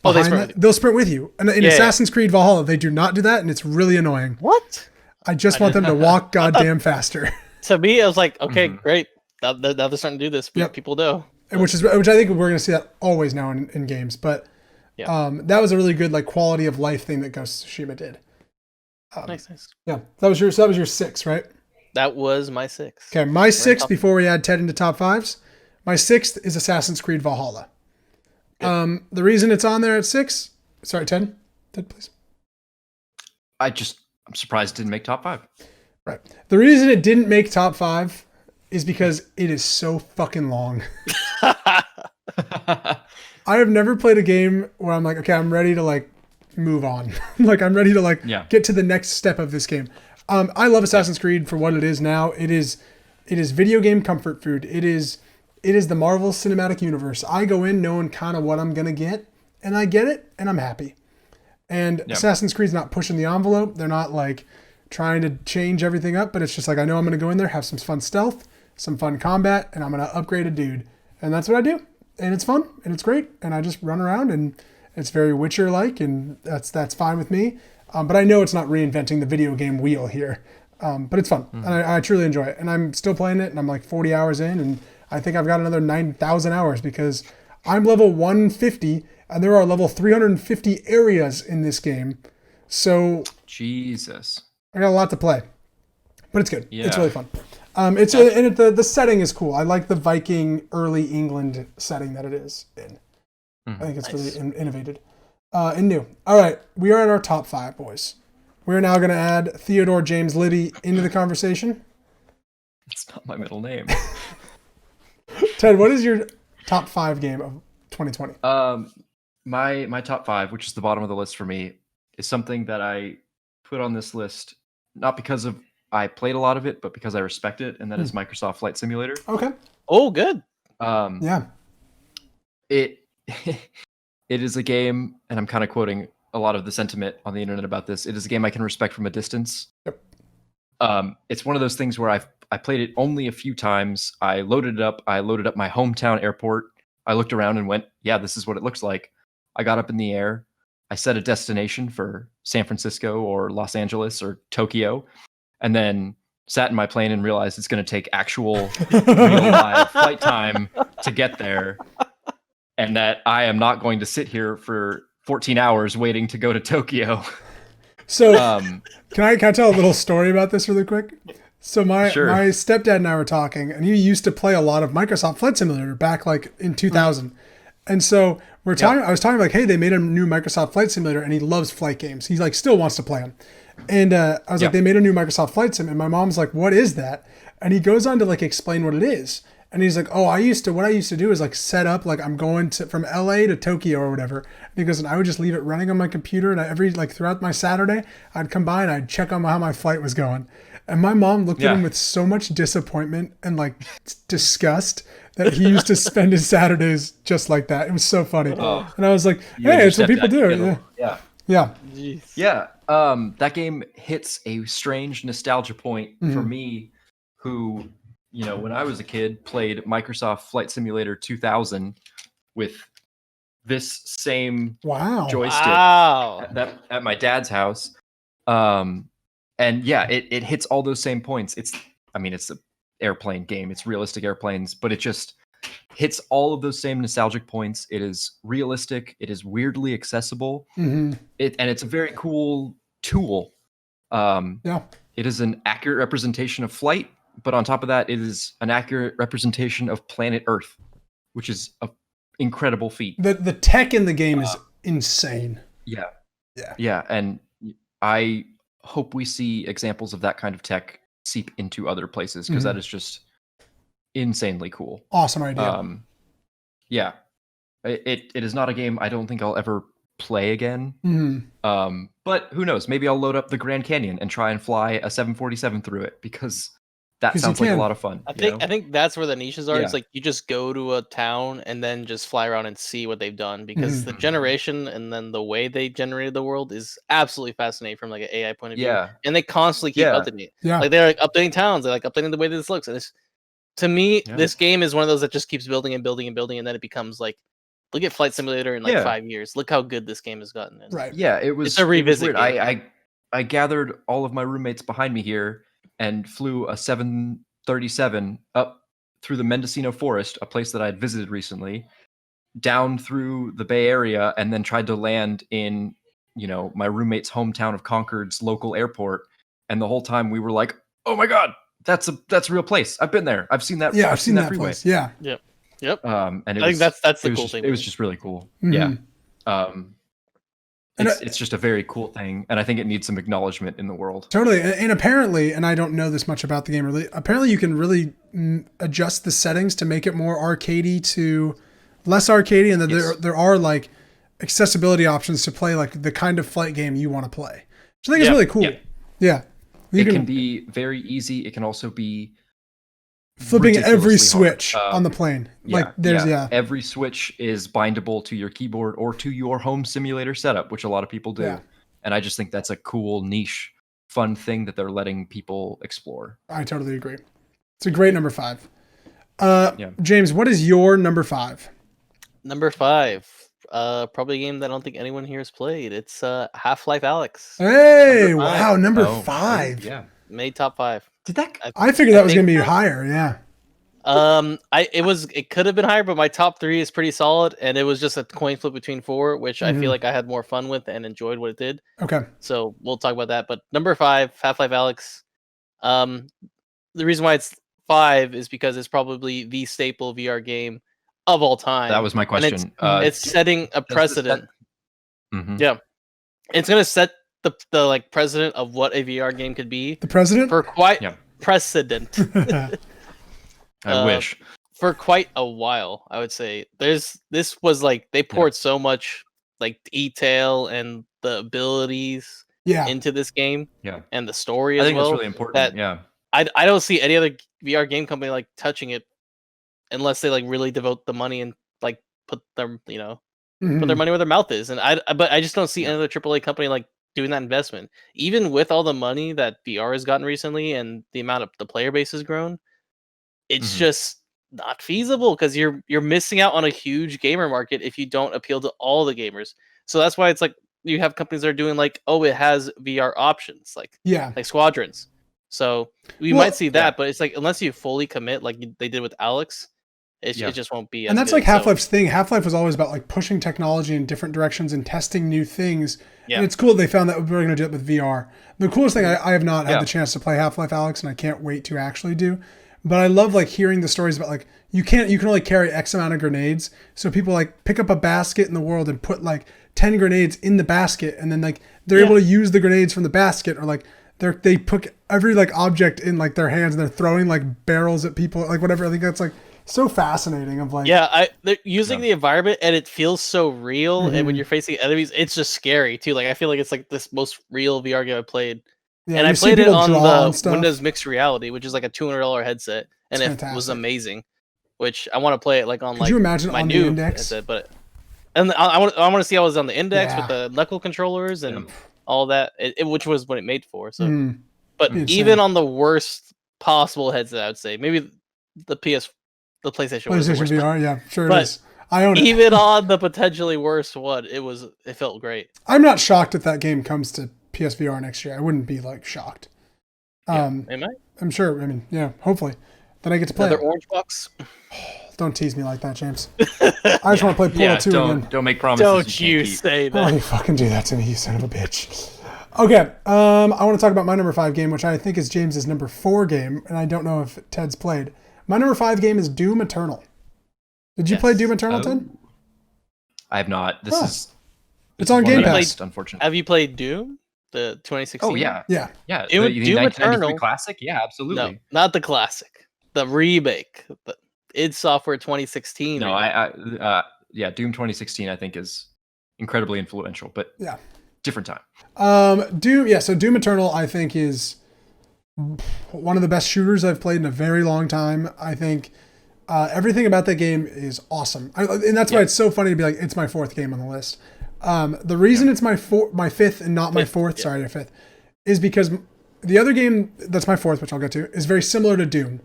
S3: they'll
S1: sprint with you. And in Assassin's Creed Valhalla, they do not do that, and it's really annoying.
S3: What?
S1: I just want them to walk goddamn faster.
S3: To me, I was like, okay, great. Now they're starting to do this. Yep. People do.
S1: Which I think we're going to see that always now in games. But that was a really good like quality of life thing that Ghost of Tsushima did.
S3: Nice.
S1: Yeah, that was your 6, right?
S3: That was my 6.
S1: Okay, my 6 before we add Ted into top 5s. My 6th is Assassin's Creed Valhalla. The reason it's on there at 6. Sorry, Ted, please.
S2: I'm surprised it didn't make top 5.
S1: Right. The reason it didn't make top 5 is because it is so fucking long. I have never played a game where I'm like, okay, I'm ready to like move on. Like I'm ready to get to the next step of this game. I love Assassin's Creed for what it is now. It is video game comfort food. It is the Marvel Cinematic Universe. I go in knowing kind of what I'm going to get, and I get it, and I'm happy. And Assassin's Creed's not pushing the envelope. They're not like trying to change everything up, but it's just like, I know I'm going to go in there, have some fun stealth, some fun combat, and I'm going to upgrade a dude. And that's what I do. And it's fun, and it's great. And I just run around, and it's very Witcher-like, and that's fine with me. But I know it's not reinventing the video game wheel here. But it's fun, and I truly enjoy it. And I'm still playing it, and I'm like 40 hours in, and I think I've got another 9,000 hours because I'm level 150, and there are level 350 areas in this game. So
S2: Jesus,
S1: I got a lot to play, but it's good. Yeah. It's really fun. The setting is cool. I like the Viking early England setting that it is in. I think it's really innovated and new. All right, we are at our top 5, boys. We're now going to add Theodore James Liddy into the conversation.
S2: It's not my middle name.
S1: Ted, what is your top 5 game of 2020?
S2: My top 5, which is the bottom of the list for me, is something that I put on this list not because of I played a lot of it, but because I respect it, and that is Microsoft Flight Simulator.
S1: Okay.
S3: Oh, good.
S2: It is a game, and I'm kind of quoting a lot of the sentiment on the internet about this. It is a game I can respect from a distance.
S1: Yep.
S2: It's one of those things where I played it only a few times. I loaded it up. I loaded up my hometown airport. I looked around and went, yeah, this is what it looks like. I got up in the air. I set a destination for San Francisco or Los Angeles or Tokyo, and then sat in my plane and realized it's going to take actual real live flight time to get there, and that I am not going to sit here for 14 hours waiting to go to Tokyo.
S1: So can I tell a little story about this really quick? So my stepdad and I were talking, and he used to play a lot of Microsoft Flight Simulator back like in 2000. And so we're talking. I was talking like, hey, they made a new Microsoft Flight Simulator, and he loves flight games. He like still wants to play them. And I was like, they made a new Microsoft Flight Sim, and my mom's like, what is that? And he goes on to like explain what it is. And he's like, oh, what I used to do is like set up, like I'm going from LA to Tokyo or whatever. And he goes, and I would just leave it running on my computer. And throughout my Saturday, I'd come by and I'd check on how my flight was going. And my mom looked at him with so much disappointment and like disgust that he used to spend his Saturdays just like that. It was so funny. And I was like, hey, it's what people do. Yeah.
S2: Yeah. That game hits a strange nostalgia point for me, who, when I was a kid, played Microsoft Flight Simulator 2000 with this same joystick at my dad's house. And yeah, it hits all those same points. It's an airplane game. It's realistic airplanes, but it just hits all of those same nostalgic points. It is realistic. It is weirdly accessible. And it's a very cool tool. It is an accurate representation of flight, but on top of that, it is an accurate representation of planet Earth, which is an incredible feat.
S1: The tech in the game is insane.
S2: Yeah, and I hope we see examples of that kind of tech seep into other places, because that is just insanely cool.
S1: Awesome idea.
S2: It is not a game I don't think I'll ever play again. But who knows? Maybe I'll load up the Grand Canyon and try and fly a 747 through it, because that sounds like a lot of fun.
S3: I think that's where the niches are. It's like you just go to a town and then just fly around and see what they've done, because the generation and then the way they generated the world is absolutely fascinating from like an AI point of view. And they constantly keep updating it. Like they're like updating towns, they're like updating the way this looks. And it's, to me, this game is one of those that just keeps building and building and building, and then it becomes like look at Flight Simulator in like 5 years. Look how good this game has gotten.
S1: Right.
S2: Yeah, it was.
S3: It's a revisit.
S2: It was weird. I gathered all of my roommates behind me here and flew a 737 up through the Mendocino Forest, a place that I had visited recently, down through the Bay Area, and then tried to land in, my roommate's hometown of Concord's local airport. And the whole time we were like, "Oh my God, that's a real place. I've been there. I've seen that.
S1: Yeah, I've seen that
S2: freeway."
S1: Place. Yeah.
S3: Yep.
S2: And
S3: I think that's the cool thing.
S2: It was just really cool.
S1: Mm-hmm.
S2: Yeah. It's just a very cool thing, and I think it needs some acknowledgement in the world.
S1: Totally, and apparently, and I don't know this much about the game really. Apparently, you can really adjust the settings to make it more arcadey to less arcadey, and that there are like accessibility options to play like the kind of flight game you want to play, which I think is really cool. Yeah.
S2: It can be very easy. It can also be
S1: flipping every switch on the plane.
S2: Every switch is bindable to your keyboard or to your home simulator setup, which a lot of people do. Yeah. And I just think that's a cool, niche, fun thing that they're letting people explore.
S1: I totally agree. It's a great number 5. James, what is your number 5?
S3: Number 5. Probably a game that I don't think anyone here has played. It's Half-Life Alyx.
S1: Hey, wow, number 5.
S2: Yeah.
S3: Made top 5.
S2: Did that?
S1: I figured that was going to be higher. Yeah.
S3: It could have been higher, but my top 3 is pretty solid, and it was just a coin flip between 4, which I feel like I had more fun with and enjoyed what it did.
S1: Okay.
S3: So we'll talk about that. But number 5, Half-Life Alyx. The reason why it's 5 is because it's probably the staple VR game of all time.
S2: That was my question.
S3: It's setting a precedent. Yeah, it's gonna set the like precedent of what a VR game could be.
S1: The precedent
S3: for quite precedent.
S2: I wish
S3: for quite a while. I would say this was like they poured so much like detail and the abilities into this game.
S2: Yeah,
S3: and the story as well.
S2: I think that's really important.
S3: I don't see any other VR game company like touching it unless they like really devote the money and like put their put their money where their mouth is. And but I just don't see another AAA company like doing that investment. Even with all the money that VR has gotten recently and the amount of the player base has grown, it's just not feasible because you're missing out on a huge gamer market if you don't appeal to all the gamers. So that's why it's like you have companies that are doing like, oh, it has VR options, like Squadrons. So we might see that, but it's like unless you fully commit like they did with Alyx, it just won't be.
S1: And that's good. Like Half-Life's thing. Half-Life was always about like pushing technology in different directions and testing new things. Yeah. And it's cool they found that we're going to do it with VR. The coolest thing I have not had the chance to play Half-Life Alyx, and I can't wait to actually do. But I love like hearing the stories about like you can only carry X amount of grenades. So people like pick up a basket in the world and put like 10 grenades in the basket, and then like they're able to use the grenades from the basket, or like they put every like object in like their hands and they're throwing like barrels at people, like whatever. I think that's like so fascinating. Of like
S3: they're using the environment and it feels so real. And when you're facing enemies, it's just scary too. Like I feel like it's like this most real VR game I played. Yeah, and I played it on the Windows Mixed Reality, which is like a $200 headset, and it was amazing. Which I want to play it like on. Could you imagine my new Index? Headset, but I want to see how it was on the Index with the knuckle controllers and all that, which was what it made for. So, but even on the worst possible headset, I would say maybe the PlayStation
S1: VR, sure it is. I own it.
S3: Even on the potentially worst one, it felt great.
S1: I'm not shocked if that game comes to PSVR next year. I wouldn't be like shocked.
S3: Am I?
S1: I'm sure. I mean, hopefully. Then I get to play
S3: another orange box.
S1: Don't tease me like that, James. I just want to play Portal 2 again.
S2: Don't make promises.
S3: Don't you say that.
S1: Oh, you fucking do that to me, you son of a bitch. Okay, I want to talk about my number 5 game, which I think is James's number 4 game, and I don't know if Ted's played. My number 5 game is Doom Eternal. Did you play Doom Eternal, Ted?
S2: I have not.
S1: It's on Game Pass.
S3: Unfortunately. Have you played Doom? The 2016?
S2: Oh, yeah.
S1: Yeah.
S2: Doom 1993 classic? Yeah, absolutely.
S3: No, not the classic. The remake. The id Software 2016.
S2: No, Doom 2016 I think is incredibly influential, but different time.
S1: Doom Eternal I think is one of the best shooters I've played in a very long time. I think everything about that game is awesome. And that's why it's so funny to be like, it's my 4th game on the list. The reason it's my 5th and not my 4th, is because the other game that's my 4th, which I'll get to, is very similar to Doom.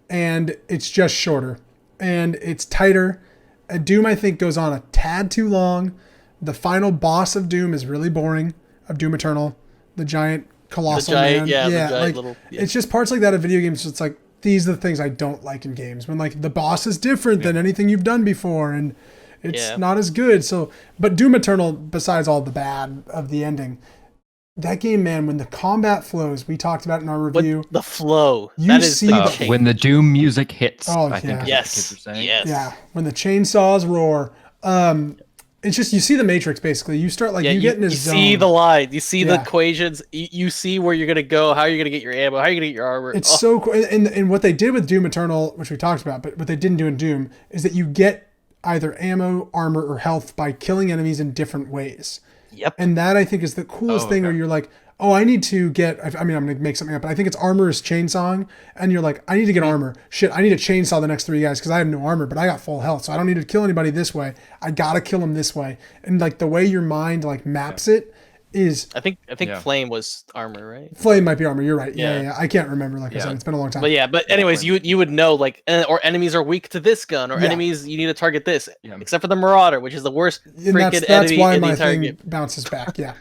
S1: And it's just shorter. And it's tighter. Doom, I think, goes on a tad too long. The final boss of Doom is really boring. Of Doom Eternal, the giant colossal man.
S3: The giant
S1: like
S3: little. Yeah.
S1: it's just parts like that of video games. It's like these are the things I don't like in games when like the boss is different than anything you've done before and it's not as good. So, but Doom Eternal, besides all the bad of the ending, that game, man, when the combat flows, we talked about it in our review.
S3: But the flow.
S1: You
S3: that is
S1: see
S3: the
S2: when the Doom music hits.
S1: Oh,
S2: I think
S1: yeah.
S2: is what the kids are saying.
S3: Yes.
S1: Yeah, when the chainsaws roar. It's just you see the Matrix basically. You start like you get in a zone.
S3: You see the line. You see the equations. You see where you're gonna go. How you're gonna get your ammo. How you're gonna get your armor.
S1: It's so cool. And what they did with Doom Eternal, which we talked about, but what they didn't do in Doom, is that you get either ammo, armor, or health by killing enemies in different ways.
S3: Yep.
S1: And that I think is the coolest thing where you're like, oh, I need to get, I mean, I'm going to make something up, but I think it's armor is chainsawing. And you're like, I need to get armor. Shit, I need to chainsaw the next 3 guys because I have no armor, but I got full health. So I don't need to kill anybody this way. I got to kill them this way. And like the way your mind like maps it is.
S3: I think Flame was armor, right?
S1: Flame might be armor. You're right. Yeah. I can't remember. Like I said, it's been a long time.
S3: But anyways, you would know like, or enemies are weak to this gun, or enemies you need to target this, except for the Marauder, which is the worst freaking enemy
S1: why
S3: in the
S1: my
S3: entire
S1: thing
S3: game.
S1: bounces back. Yeah.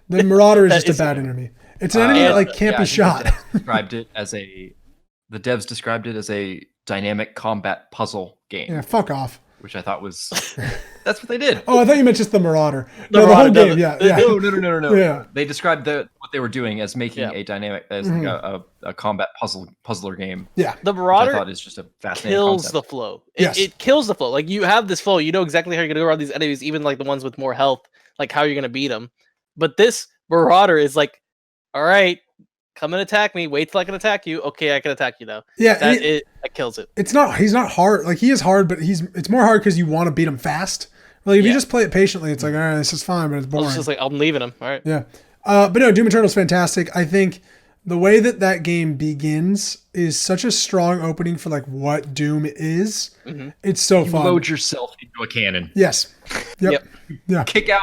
S1: The Marauder is just a bad enemy. It's an enemy that like can't be shot.
S2: The devs described it as a dynamic combat puzzle game.
S1: Yeah, fuck off.
S2: Which I thought was that's what they did.
S1: Oh, I thought you meant just the Marauder. The whole game. Yeah.
S2: No.
S1: Yeah.
S2: They described what they were doing as making a dynamic as like a combat puzzler game.
S1: Yeah.
S3: The Marauder
S2: I thought is just a fascinating
S3: kills
S2: concept.
S3: the flow.
S1: Yes.
S3: It kills the flow. Like you have this flow, you know exactly how you're gonna go around these enemies, even like the ones with more health, like how you're gonna beat them. But this Marauder is like, all right, come and attack me. Wait till I can attack you. Okay, I can attack you now.
S1: Yeah,
S3: that kills it.
S1: He's not hard. Like he is hard, but it's more hard because you want to beat him fast. Like if you just play it patiently, it's like, all right, this is fine, but it's boring.
S3: It's just like I'm leaving him. All right.
S1: Yeah. But no, Doom Eternal is fantastic. I think the way that game begins is such a strong opening for like what Doom is. Mm-hmm. It's so fun.
S2: You load yourself into a cannon.
S1: Yes. Yep. Yeah.
S2: Kick out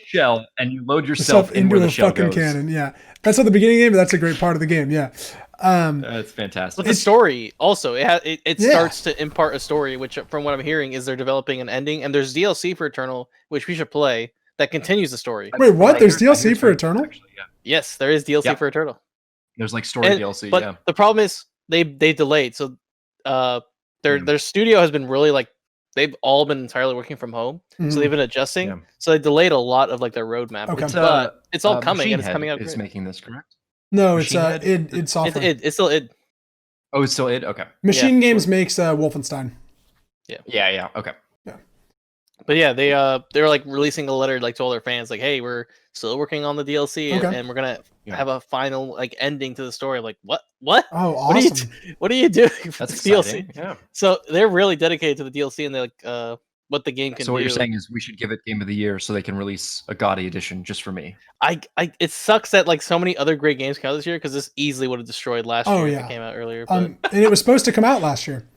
S2: shell and you load yourself
S1: into
S2: the
S1: fucking
S2: goes.
S1: cannon. Yeah. That's not the beginning of the game, but that's a great part of the game. Yeah.
S2: That's fantastic.
S3: But the story also, it starts to impart a story, which from what I'm hearing is they're developing an ending, and there's DLC for Eternal, which we should play, that continues the story.
S1: Wait, what? There's DLC for Eternal?
S2: Actually, yeah.
S3: Yes, there is DLC for Eternal.
S2: There's like story DLC,
S3: but the problem is they delayed. So their studio has been really like they've all been entirely working from home, so they've been adjusting. Yeah. So they delayed a lot of like their roadmap.
S1: Okay.
S3: But it's all coming, and it's coming out.
S2: Is making this correct?
S1: No, it's id Software.
S3: It's still id.
S2: Oh, it's still id. Okay.
S1: Machine Games makes Wolfenstein.
S2: Yeah. Okay.
S1: Yeah.
S3: But yeah, they were like releasing a letter like to all their fans, like, hey, we're still working on the DLC, and we're gonna have a final like ending to the story. I'm like, what?
S1: Oh, awesome!
S3: What are you doing for
S2: That's
S3: the
S2: exciting.
S3: DLC?
S2: Yeah.
S3: So they're really dedicated to the DLC, and they're like, what the game can do.
S2: So what you're saying is we should give it Game of the Year so they can release a Gaudy edition just for me.
S3: It sucks that like so many other great games came out this year because this easily would have destroyed last year if it came out earlier. But...
S1: and it was supposed to come out last year.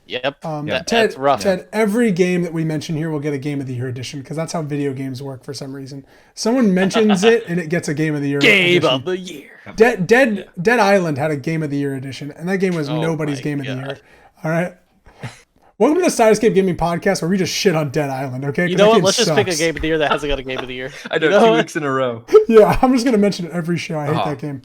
S3: Yep.
S1: Ted,
S3: that's rough.
S1: Ted, every game that we mention here will get a Game of the Year edition because that's how video games work for some reason. Someone mentions it and it gets a Game of the Year
S3: Game
S1: edition.
S3: of the Year.
S1: Dead Island had a Game of the Year edition, and that game was nobody's Game of the Year. All right. Welcome to the CyberPunk Gaming Podcast, where we just shit on Dead Island. Okay.
S3: You know what? Let's just pick a Game of the Year that hasn't got a Game of the Year.
S2: I know, 2 weeks in a row.
S1: Yeah, I'm just gonna mention it every show. I hate that game.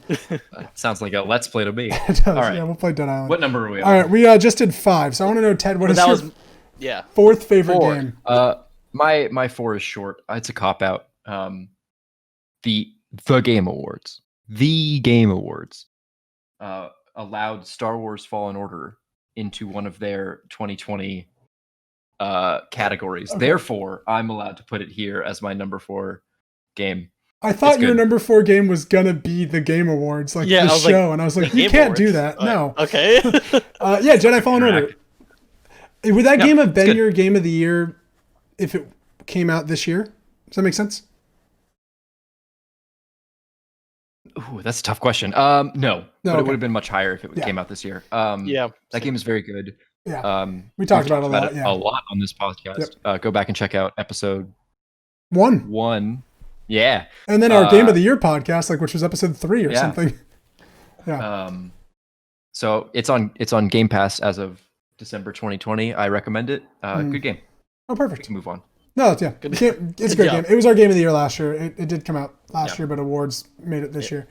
S2: Sounds like a Let's Play to me.
S1: It does.
S2: All right.
S1: Yeah, we'll play Dead Island.
S2: What number are we on?
S1: All right, we just did 5. So I want to know, Ted, what is your fourth favorite game?
S2: My 4 is short. It's a cop out. The Game Awards. The Game Awards allowed Star Wars Fallen Order into one of their 2020 categories. Okay. Therefore, I'm allowed to put it here as my number 4 game.
S1: I thought your number 4 game was gonna be the Game Awards, the show, and I was like, you can't do that. No.
S3: Okay.
S1: Jedi Fallen Order. Would that game have been your Game of the Year if it came out this year? Does that make sense?
S2: Ooh, that's a tough question. No, but it would have been much higher if it came out this year. That game is very good.
S1: Yeah, we talked about it
S2: a lot on this podcast. Yep. Go back and check out episode
S1: 1.
S2: Yeah,
S1: and then our Game of the Year podcast, which was episode 3 or something. Yeah.
S2: So it's on Game Pass as of December 2020. I recommend it. Good game.
S1: Oh, perfect.
S2: Let's move on.
S1: No, yeah, it's a great game. It was our game of the year last year. It did come out last year, but awards made it this year.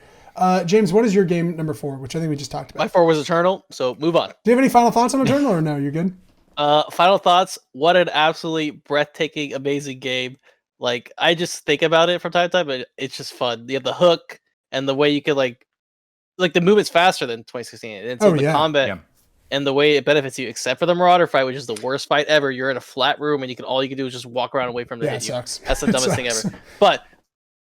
S1: James, what is your game number 4, which I think we just talked about?
S3: My 4 was Eternal, so move on.
S1: Do you have any final thoughts on Eternal, or no? You're good?
S3: Final thoughts. What an absolutely breathtaking, amazing game. Like, I just think about it from time to time, but it's just fun. You have the hook and the way you could like the movement's faster than 2016. And so the combat and the way it benefits you, except for the Marauder fight, which is the worst fight ever. You're in a flat room and all you can do is just walk around and wait for him to hit you.
S1: Sucks.
S3: That's the dumbest thing ever. But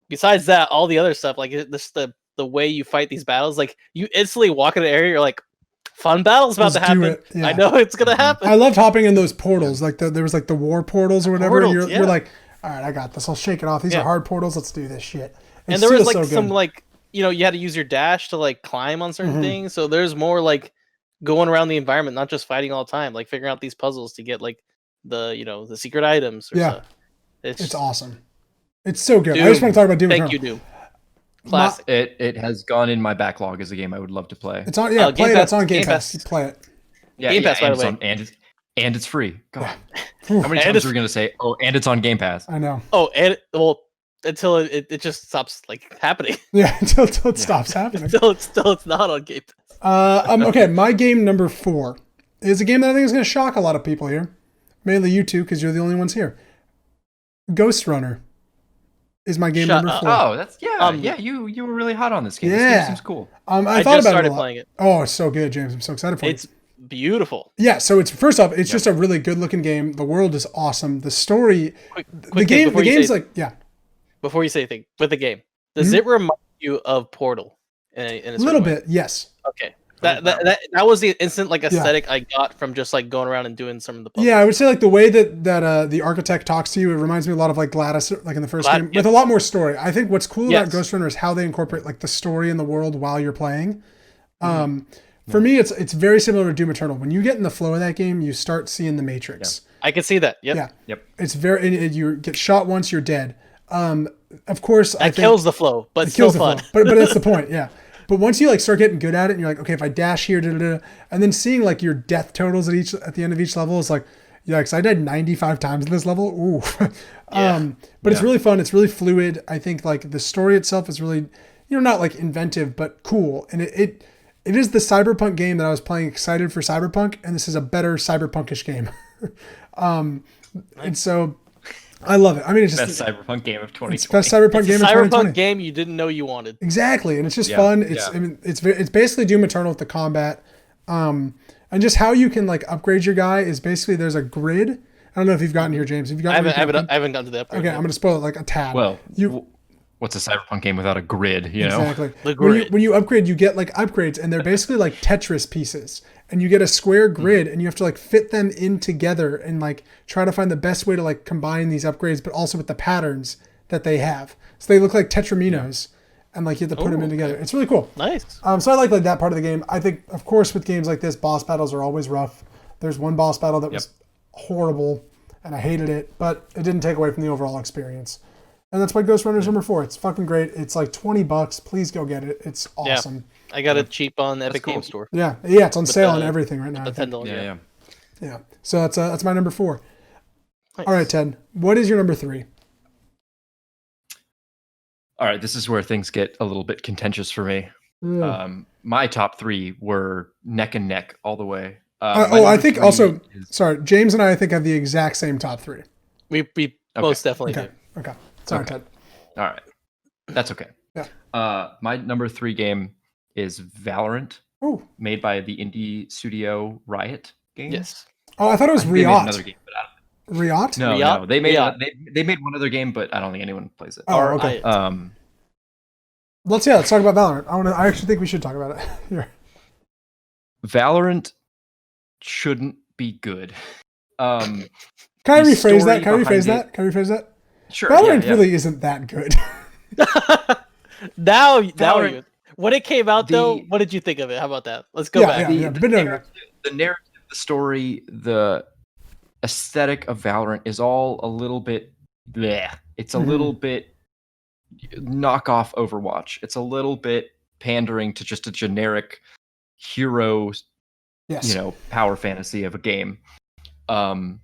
S3: besides that, all the other stuff, like the way you fight these battles, like you instantly walk in an area, you're like, fun battle's about to happen. Yeah. I know it's gonna happen.
S1: I loved hopping in those portals. Like there was like the war portals or whatever. And you're like, all right, I got this. I'll shake it off. These are hard portals. Let's do this shit.
S3: And there was like some like, you had to use your dash to like climb on certain things. So there's more like going around the environment, not just fighting all the time, like figuring out these puzzles to get like the secret items or stuff. It's awesome.
S1: It's so good. I just want to talk about Doom Eternal.
S3: Thank you, Doom. Classic.
S2: It has gone in my backlog as a game I would love to play.
S1: It's on play it. It's on Game Pass. Play it.
S3: Yeah, Game Pass, by the way.
S2: And it's free. God. How many times are we going to say, oh, and it's on Game Pass?
S1: I know.
S3: Oh, until it just stops like happening.
S1: Yeah, until it stops happening.
S3: Until it's not on Game Pass.
S1: Okay, my game number 4 is a game that I think is going to shock a lot of people here. Mainly you two, because you're the only ones here. Ghost Runner is my game number 4.
S2: Oh, that's you were really hot on this game.
S1: Yeah.
S2: This game seems cool.
S3: I just started playing it.
S1: Oh, it's so good, James. I'm so excited for it.
S3: It's beautiful.
S1: Yeah, so it's first off, it's just a really good looking game. The world is awesome. The story, the game's like
S3: Before you say anything, with the game, does it remind you of Portal? In a
S1: little bit, yes.
S3: Okay. That was the instant like aesthetic I got from just like going around and doing some of the puzzles.
S1: Yeah, I would say like the way that the architect talks to you, it reminds me a lot of like Gladys, like in the first game, with a lot more story. I think what's cool about Ghost Runner is how they incorporate like the story in the world while you're playing. For me, it's very similar to Doom Eternal. When you get in the flow of that game, you start seeing the Matrix.
S3: I can see that. Yep.
S1: Yeah.
S2: Yep.
S1: It's you get shot once, you're dead. Of course,
S3: that kills the flow, but it's still fun.
S1: But that's the point. Yeah. But once you like start getting good at it, and you're like, okay, if I dash here, and then seeing like your death totals at the end of each level is like, because I died 95 times in this level. Ooh. But it's really fun. It's really fluid. I think like the story itself is really, not like inventive, but cool. And it is the Cyberpunk game that I was playing excited for Cyberpunk, and this is a better Cyberpunkish game. And so I love it. I mean, it's just
S2: best Cyberpunk game of 2020.
S1: It's best Cyberpunk game of 2020.
S3: Cyberpunk game you didn't know you wanted.
S1: Exactly, and it's just fun. It's basically Doom Eternal with the combat, and just how you can like upgrade your guy is basically there's a grid. I don't know if you've gotten here, James. Have you gotten?
S3: I haven't gotten to the upgrade.
S1: Okay, I'm gonna spoil it like a tad.
S2: Well, what's a Cyberpunk game without a grid?
S1: Exactly.
S3: The grid.
S1: When you upgrade, you get like upgrades, and they're basically like Tetris pieces. And you get a square grid, and you have to like fit them in together and like try to find the best way to like combine these upgrades, but also with the patterns that they have. So they look like tetraminos, and like you have to put them in together. It's really cool.
S3: Nice.
S1: So I like that part of the game. I think, of course, with games like this, boss battles are always rough. There's one boss battle that was horrible, and I hated it, but it didn't take away from the overall experience. And that's why Ghost Runner's number 4. It's fucking great. It's like $20. Please go get it. It's awesome.
S3: Yeah. I got it cheap on the Epic Game Store.
S1: Yeah, it's on sale on everything right now.
S3: Yeah.
S1: So that's my number 4. Nice. All right, Ted. What is your number 3?
S2: All right, this is where things get a little bit contentious for me. My top 3 were neck and neck all the way.
S1: I think also, James and I think have the exact same top 3.
S3: We most definitely do.
S1: Okay. Sorry, Ted.
S2: All right. That's okay.
S1: Yeah.
S2: My number 3 game is Valorant, made by the indie studio Riot Games.
S3: Yes.
S1: Oh, I thought it was Riot.
S2: They made another game, but
S1: Riot?
S2: No. They made one other game, but I don't think anyone plays it.
S1: Oh, okay. Let's talk about Valorant. I actually think we should talk about it here.
S2: Valorant shouldn't be good.
S1: Can I rephrase that?
S2: Sure.
S1: Valorant really isn't that good.
S3: now when it came out though, what did you think of it? How about that? Let's go back.
S2: The narrative, the story, the aesthetic of Valorant is all a little bit bleh. It's a little bit knockoff Overwatch. It's a little bit pandering to just a generic hero, power fantasy of a game. And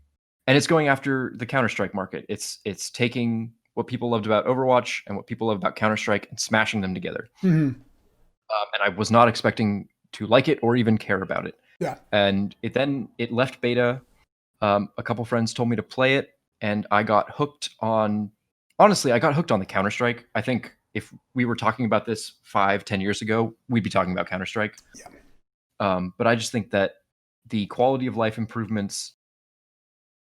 S2: and it's going after the Counter-Strike market. It's taking what people loved about Overwatch and what people love about Counter-Strike and smashing them together. And I was not expecting to like it or even care about it.
S1: Yeah.
S2: And it left beta. A couple friends told me to play it, and I got hooked on. Honestly, I got hooked on the Counter-Strike. I think if we were talking about this 5-10 years ago, we'd be talking about Counter-Strike.
S1: Yeah.
S2: But I just think that the quality of life improvements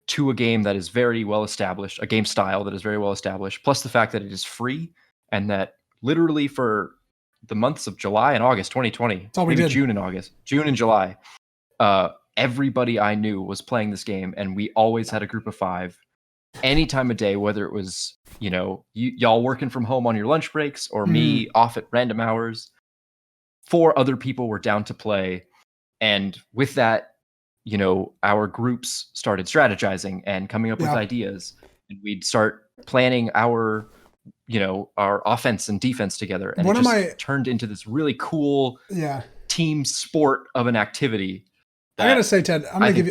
S2: to a game that is very well established, a game style that is very well established, plus the fact that it is free and that literally for the months of July and August 2020, maybe June and July, everybody I knew was playing this game, and we always had a group of 5 any time of day, whether it was, y'all working from home on your lunch breaks or me off at random hours. 4 other people were down to play. And with that, our groups started strategizing and coming up with ideas, and we'd start planning our offense and defense together. And it just turned into this really cool team sport of an activity.
S1: I gotta say, Ted, I'm gonna give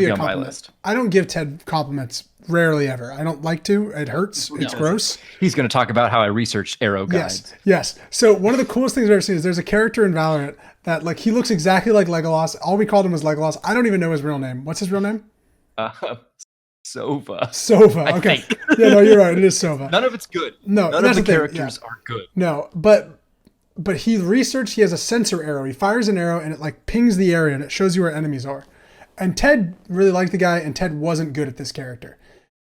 S1: you a compliment. I don't give Ted compliments, rarely ever. I don't like to. It hurts. It's gross.
S2: He's gonna talk about how I researched arrow guides.
S1: Yes. So one of the coolest things I've ever seen is there's a character in Valorant that he looks exactly like Legolas. All we called him was Legolas. I don't even know his real name. What's his real name?
S2: Sova.
S1: Sova. Okay. Yeah, no, you're right. It is Sova.
S2: None of it's good.
S1: No,
S2: none of the characters are good.
S1: No, but he researched. He has a sensor arrow. He fires an arrow and it pings the area and it shows you where enemies are. And Ted really liked the guy, and Ted wasn't good at this character.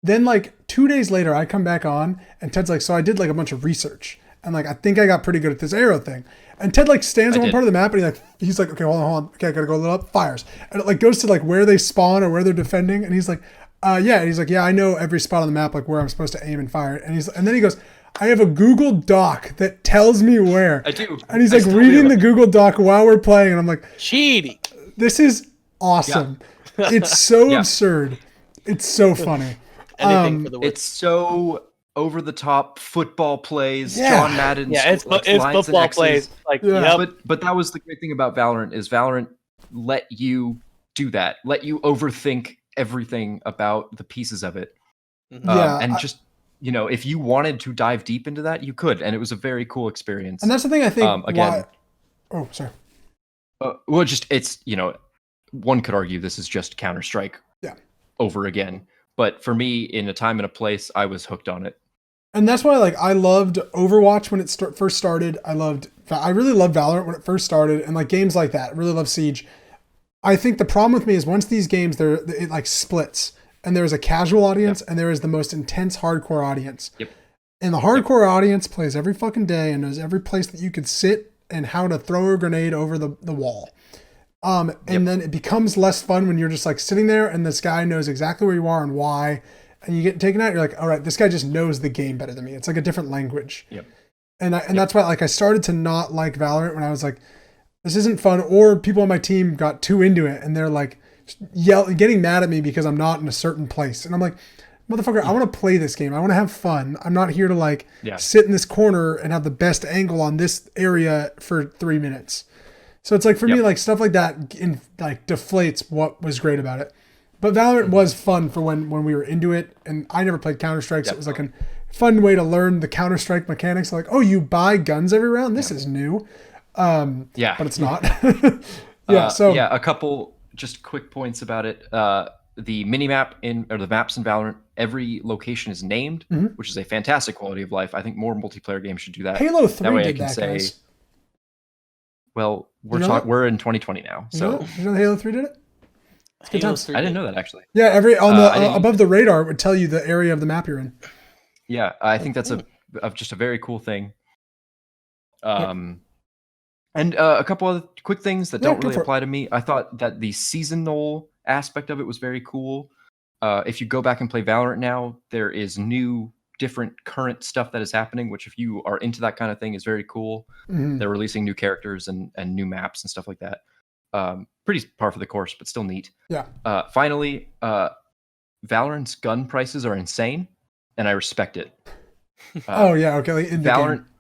S1: Then 2 days later, I come back on, and Ted's like, so I did a bunch of research, and I think I got pretty good at this arrow thing. And Ted stands on one part of the map, and he's like, okay, hold on. Okay, I gotta go a little up. Fires, and it goes to where they spawn or where they're defending, and he's like, yeah. And he's like, yeah, I know every spot on the map, where I'm supposed to aim and fire. And then he goes, I have a Google Doc that tells me where.
S2: I do.
S1: And he's reading the Google Doc while we're playing, and I'm like,
S3: cheating.
S1: This is awesome. Yeah. It's so absurd. It's so funny.
S2: It's so over the top football plays, John Madden.
S3: Yeah, it's football plays.
S2: But that was the great thing about Valorant is Valorant let you do that, let you overthink everything about the pieces of it. If you wanted to dive deep into that, you could, and it was a very cool experience.
S1: And that's the thing I think. Oh, sorry.
S2: One could argue this is just Counter-Strike over again. But for me, in a time and a place, I was hooked on it.
S1: And that's why I loved Overwatch when it first started. I really loved Valorant when it first started. And games like that. I really love Siege. I think the problem with me is once these games, it splits. And there's a casual audience and there is the most intense hardcore audience.
S2: Yep.
S1: And the hardcore audience plays every fucking day and knows every place that you could sit and how to throw a grenade over the wall. And then it becomes less fun when you're just sitting there and this guy knows exactly where you are and why, and you get taken out. You're like, all right, this guy just knows the game better than me. It's a different language.
S2: Yep.
S1: And that's why I started to not like Valorant when I was like, this isn't fun. Or people on my team got too into it and they're getting mad at me because I'm not in a certain place. And I'm like, motherfucker, I want to play this game. I want to have fun. I'm not here to sit in this corner and have the best angle on this area for 3 minutes. So it's for me, stuff like that deflates what was great about it. But Valorant was fun for when we were into it. And I never played Counter-Strike, so it was a fun way to learn the Counter-Strike mechanics. You buy guns every round? This is new. But it's not.
S2: A couple just quick points about it. The mini-map the maps in Valorant, every location is named, which is a fantastic quality of life. I think more multiplayer games should do that.
S1: Halo 3 did that, guys.
S2: Well, we're in 2020 now, so
S1: you know Halo 3 did it. It's good times.
S2: I didn't know that actually.
S1: Yeah, above the radar it would tell you the area of the map you're in.
S2: Yeah, I think that's just a very cool thing. And a couple other quick things that don't really apply to me. I thought that the seasonal aspect of it was very cool. If you go back and play Valorant now, there is new, different current stuff that is happening, which if you are into that kind of thing is very cool. They're releasing new characters and new maps and stuff like that. Pretty par for the course, but still neat.
S1: Yeah.
S2: Finally, Valorant's gun prices are insane, and I respect it.
S1: Okay.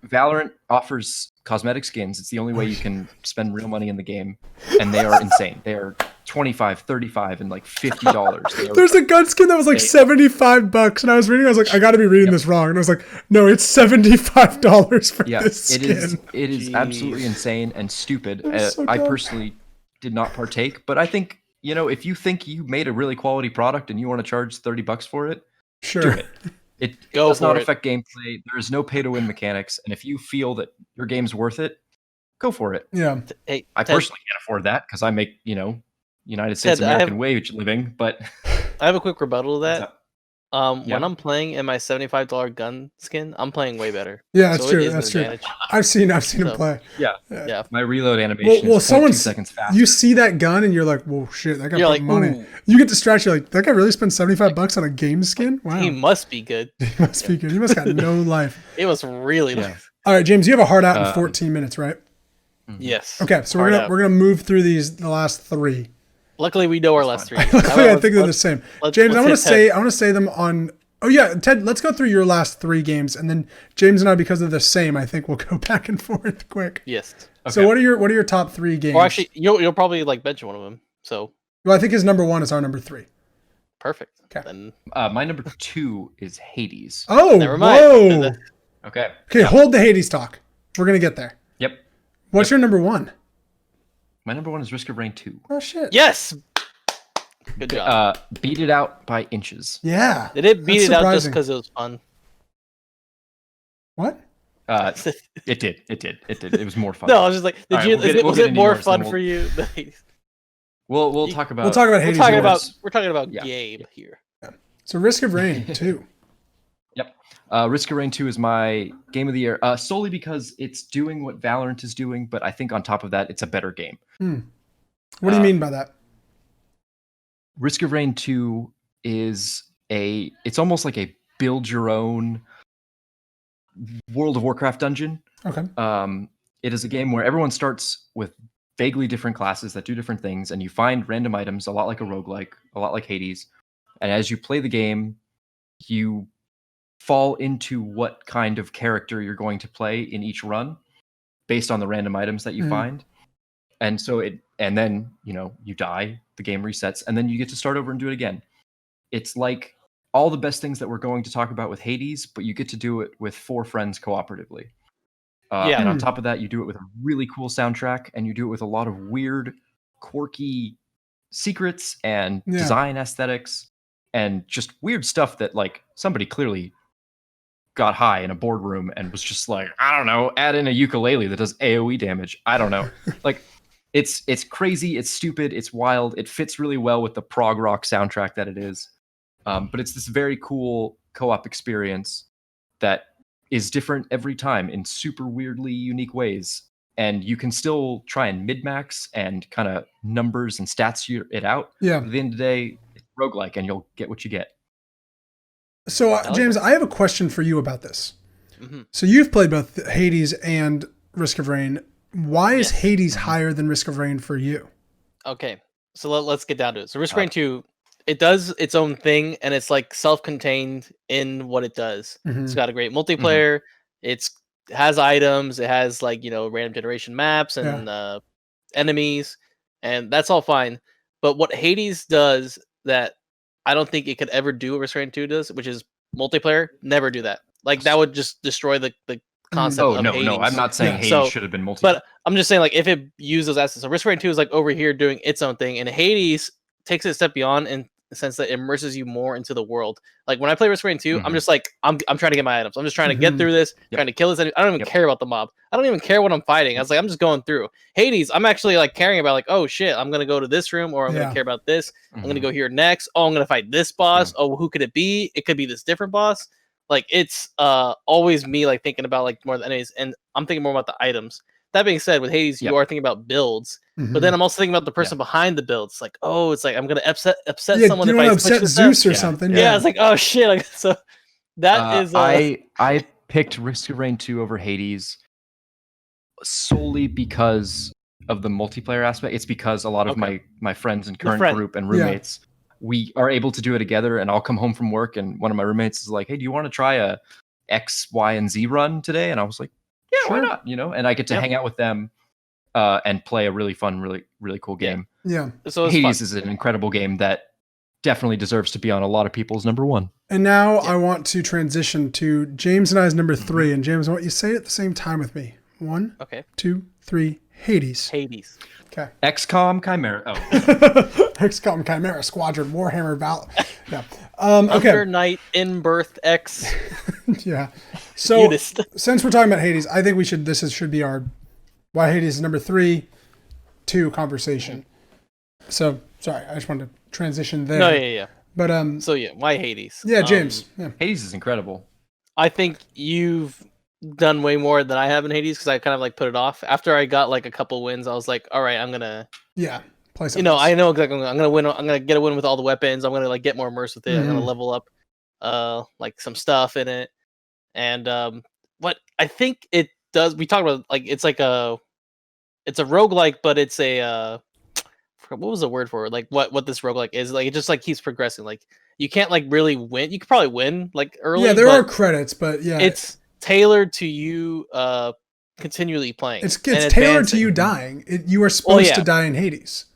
S2: Valorant offers cosmetic skins. It's the only way you can spend real money in the game, and they are insane. They are $25, $35, and like $50.
S1: There's a gun skin that was like $75, and I was reading. I was like, I got to be reading this wrong, and I was like, no, it's $75 for this skin.
S2: It is absolutely insane and stupid.
S1: So
S2: I
S1: dumb.
S2: personally did not partake, but I think if you think you made a really quality product and you want to charge $30 for it,
S1: Sure.
S2: do it. It does not affect gameplay. There is no pay-to-win mechanics, and if you feel that your game's worth it, go for it.
S1: Yeah.
S3: Hey,
S2: I personally can't afford that because I make United States American wage living, but
S3: I have a quick rebuttal to that.
S2: Yeah.
S3: When I'm playing in my $75 gun skin, I'm playing way better.
S1: Yeah, that's
S3: so
S1: true.
S3: It is
S1: That's
S3: an
S1: true.
S3: advantage.
S1: I've seen him play.
S3: Yeah.
S2: My reload animation is 2 seconds faster.
S1: You see that gun and you're like, whoa, shit, that guy
S3: You're
S1: put
S3: like,
S1: money.
S3: ooh.
S1: You get distracted. You're like, that guy really spent $75 on a game skin? Wow.
S3: He must be good.
S1: He must be good. He must have got no life.
S3: It was really nice.
S1: All right, James, you have a hard out in 14 minutes, right?
S3: Yes.
S1: Okay, so we're gonna move through the last 3.
S3: Luckily, we know our last 3.
S1: Luckily, I think they're the same. James, I want
S3: to
S1: say them on. Oh yeah, Ted. Let's go through your last 3 games, and then James and I, because of the same, I think we'll go back and forth quick.
S3: Yes.
S2: Okay.
S1: So what are your top 3 games?
S3: Or actually, you'll probably mention one of them. So.
S1: Well, I think his number 1 is our number 3.
S3: Perfect.
S1: Okay.
S3: Then.
S2: My number 2 is Hades.
S1: Oh,
S3: never mind.
S1: Whoa.
S2: Okay.
S1: Okay, hold the Hades talk. We're gonna get there.
S2: Yep.
S1: What's your number 1?
S2: My number 1 is Risk of Rain 2.
S1: Oh shit.
S3: Yes. Good job.
S2: Beat it out by inches.
S1: Yeah.
S3: They didn't beat
S1: That's
S3: it out just
S1: surprising.
S3: because it was fun.
S1: What?
S2: It did. It was more fun.
S3: No, I was just like, was it more
S2: yours,
S3: fun
S2: then
S3: for you?
S2: We'll talk about.
S1: We'll talk about Hades.
S3: We're talking about Gabe here.
S1: So Risk of Rain 2.
S2: Yep. Risk of Rain 2 is my game of the year, solely because it's doing what Valorant is doing, but I think on top of that, it's a better game.
S1: What do you mean by that?
S2: Risk of Rain 2 is it's almost like a build your own World of Warcraft dungeon.
S1: Okay.
S2: It is a game where everyone starts with vaguely different classes that do different things, and you find random items, a lot like a roguelike, a lot like Hades. And as you play the game, you fall into what kind of character you're going to play in each run based on the random items that you find. And so and then, you die, the game resets, and then you get to start over and do it again. It's like all the best things that we're going to talk about with Hades, but you get to do it with 4 friends cooperatively. And on top of that, you do it with a really cool soundtrack, and you do it with a lot of weird, quirky secrets and design aesthetics and just weird stuff that like somebody clearly got high in a boardroom and was just like, I don't know, add in a ukulele that does AoE damage. I don't know. Like it's crazy, it's stupid, it's wild. It fits really well with the prog rock soundtrack that it is. But it's this very cool co-op experience that is different every time in super weirdly unique ways. And you can still try and min-max and kind of numbers and stats it out.
S1: Yeah.
S2: But at the end of the day, it's roguelike and you'll get what you get.
S1: So, James, I have a question for you about this. So you've played both Hades and Risk of Rain. Why is Hades higher than Risk of Rain for you?
S3: Okay, so let's get down to it. So Risk of Rain 2, it does its own thing, and it's like self-contained in what it does. It's got a great multiplayer. It has items. It has like random generation maps and enemies, and that's all fine. But what Hades does that I don't think it could ever do what Risk of Rain 2 does, which is multiplayer, never do that. Like that would just destroy the concept of Hades.
S2: No, I'm not saying Hades should have been multiplayer.
S3: But I'm just saying like if it used those assets. So Risk of Rain 2 is like over here doing its own thing, and Hades takes it a step beyond in the sense that it immerses you more into the world. Like when I play Risk of Rain 2, I'm just like I'm trying to get my items. I'm just trying to get through this, trying to kill this enemy. I don't even care about the mob. I don't even care what I'm fighting. I was like, I'm just going through. Hades, I'm actually like caring about like, oh shit, I'm gonna go to this room, or I'm gonna care about this. I'm gonna go here next. Oh, I'm gonna fight this boss. Oh, who could it be? It could be this different boss. Like it's always me like thinking about like more the enemies, and I'm thinking more about the items. That being said, with Hades, you are thinking about builds, but then I'm also thinking about the person behind the build. It's like, oh, it's like I'm gonna upset someone.
S1: You don't want to upset Zeus or something.
S3: Yeah, it's like, oh shit. Like, so that is.
S2: I picked Risk of Rain 2 over Hades solely because of the multiplayer aspect. It's because a lot of my friends and current group and roommates, we are able to do it together. And I'll come home from work, and one of my roommates is like, "Hey, do you want to try a X, Y, and Z run today?" And I was like, "Yeah, why not?" And I get to hang out with them and play a really fun, really, really cool game.
S1: Yeah.
S3: So
S2: Hades is an incredible game that definitely deserves to be on a lot of people's number one.
S1: And now I want to transition to James and I's number 3. And James, I want you to say it at the same time with me. 1, 2, 3. Hades. Okay.
S2: XCOM Chimera. Oh.
S1: XCOM Chimera Squadron Warhammer Val. Yeah.
S3: Okay. Under Night in Birth X.
S1: Yeah. So since we're talking about Hades, I think this should be our why Hades is number 3, 2 conversation. So sorry, I just wanted to transition there.
S3: No, yeah.
S1: But
S3: why Hades?
S1: Yeah, James.
S2: Hades is incredible.
S3: I think you've done way more than I have in Hades because I kind of like put it off. After I got like a couple wins, I was like, all right, I'm gonna
S1: play something.
S3: I know exactly. I'm gonna win. I'm gonna get a win with all the weapons. I'm gonna like get more immersed with it. I'm gonna level up like some stuff in it. And what I think it does, we talked about like it's a roguelike, but it's a what was the word for it? Like what this roguelike is, like it just like keeps progressing. Like you can't like really win. You could probably win like early.
S1: Yeah, there are credits, but
S3: it's tailored to you continually playing.
S1: It's tailored to you dying. You are supposed to die in Hades.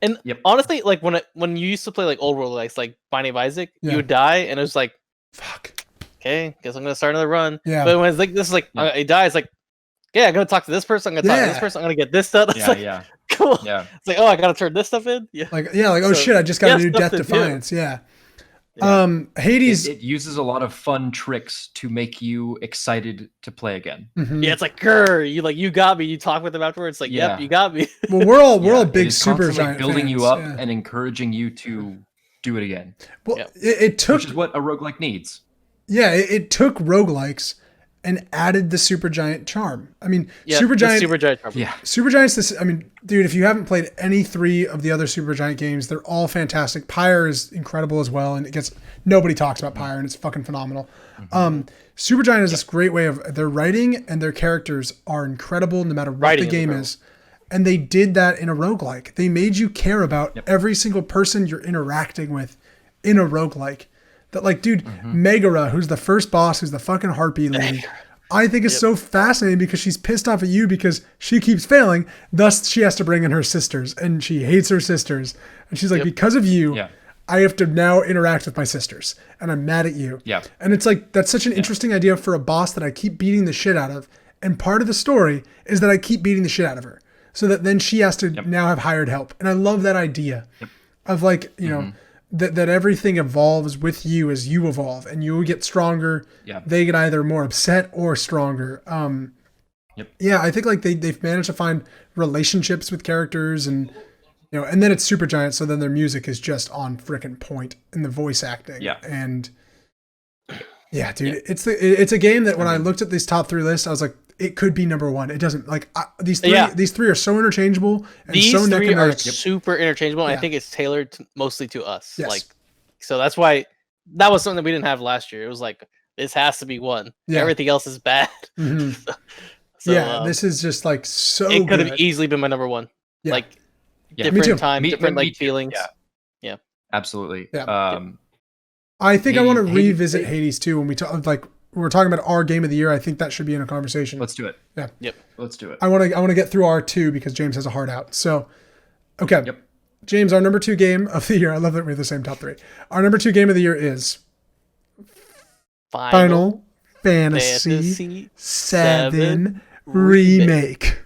S3: And honestly, like when you used to play like old roguelikes like Binding of Isaac, you would die and it was like, fuck. Okay, guess I'm gonna start another run. Yeah. But when it's like this is like it dies, like I'm gonna talk to this person, I'm gonna talk to this person, I'm gonna get this stuff. It's cool. Yeah. It's like, I gotta turn this stuff in. Yeah.
S1: Oh shit, I just got a new Death Defiance. Yeah. Hades
S2: it uses a lot of fun tricks to make you excited to play again.
S3: Mm-hmm. Yeah, it's like grr, you got me. You talk with them afterwards, like, yep, you got me.
S1: Well, we're all big super giant
S2: building
S1: fans,
S2: you up and encouraging you to do it again.
S1: Well, it took,
S2: which is what a roguelike needs.
S1: Yeah, it took roguelikes and added the Supergiant charm. I mean, Supergiant charm.
S2: Yeah.
S1: Supergiant's dude, if you haven't played any 3 of the other Supergiant games, they're all fantastic. Pyre is incredible as well, and nobody talks about Pyre, and it's fucking phenomenal. Mm-hmm. Supergiant is this great way of their writing and their characters are incredible no matter what the game is. And they did that in a roguelike. They made you care about every single person you're interacting with in a roguelike. That like, dude, Megara, who's the first boss, who's the fucking harpy lady, I think is so fascinating because she's pissed off at you because she keeps failing. Thus, she has to bring in her sisters, and she hates her sisters. And she's like, because of you, I have to now interact with my sisters, and I'm mad at you.
S2: Yeah.
S1: And it's like, that's such an interesting idea for a boss that I keep beating the shit out of. And part of the story is that I keep beating the shit out of her, so that then she has to now have hired help. And I love that idea of like, you know, that everything evolves with you as you evolve, and you get stronger. Yeah. They get either more upset or stronger. Yeah, I think like they've managed to find relationships with characters, and and then it's Supergiant, so then their music is just on frickin' point in the voice acting.
S2: Yeah.
S1: And yeah, dude, it's a game that when I looked at these top 3 lists, I was like, it could be number 1. It doesn't these three are so interchangeable and
S3: these
S1: so
S3: three are super interchangeable. And I think it's tailored mostly to us. Yes. Like, so that's why that was something that we didn't have last year. It was like, this has to be 1. Yeah. Everything else is bad.
S1: Mm-hmm. This is just like so.
S3: It could have easily been my number 1. Yeah. Like different time, different like feelings. Yeah.
S2: Absolutely.
S1: Yeah. I think I want to revisit Hades too when we talk like. We're talking about our game of the year. I think that should be in a conversation.
S2: Let's do it.
S3: Yeah. Yep.
S2: Let's do it.
S1: I want to get through our 2 because James has a heart out. So, okay. Yep. James, our number 2 game of the year. I love that we have the same top 3. Our number 2 game of the year is Final Fantasy 7 Remake.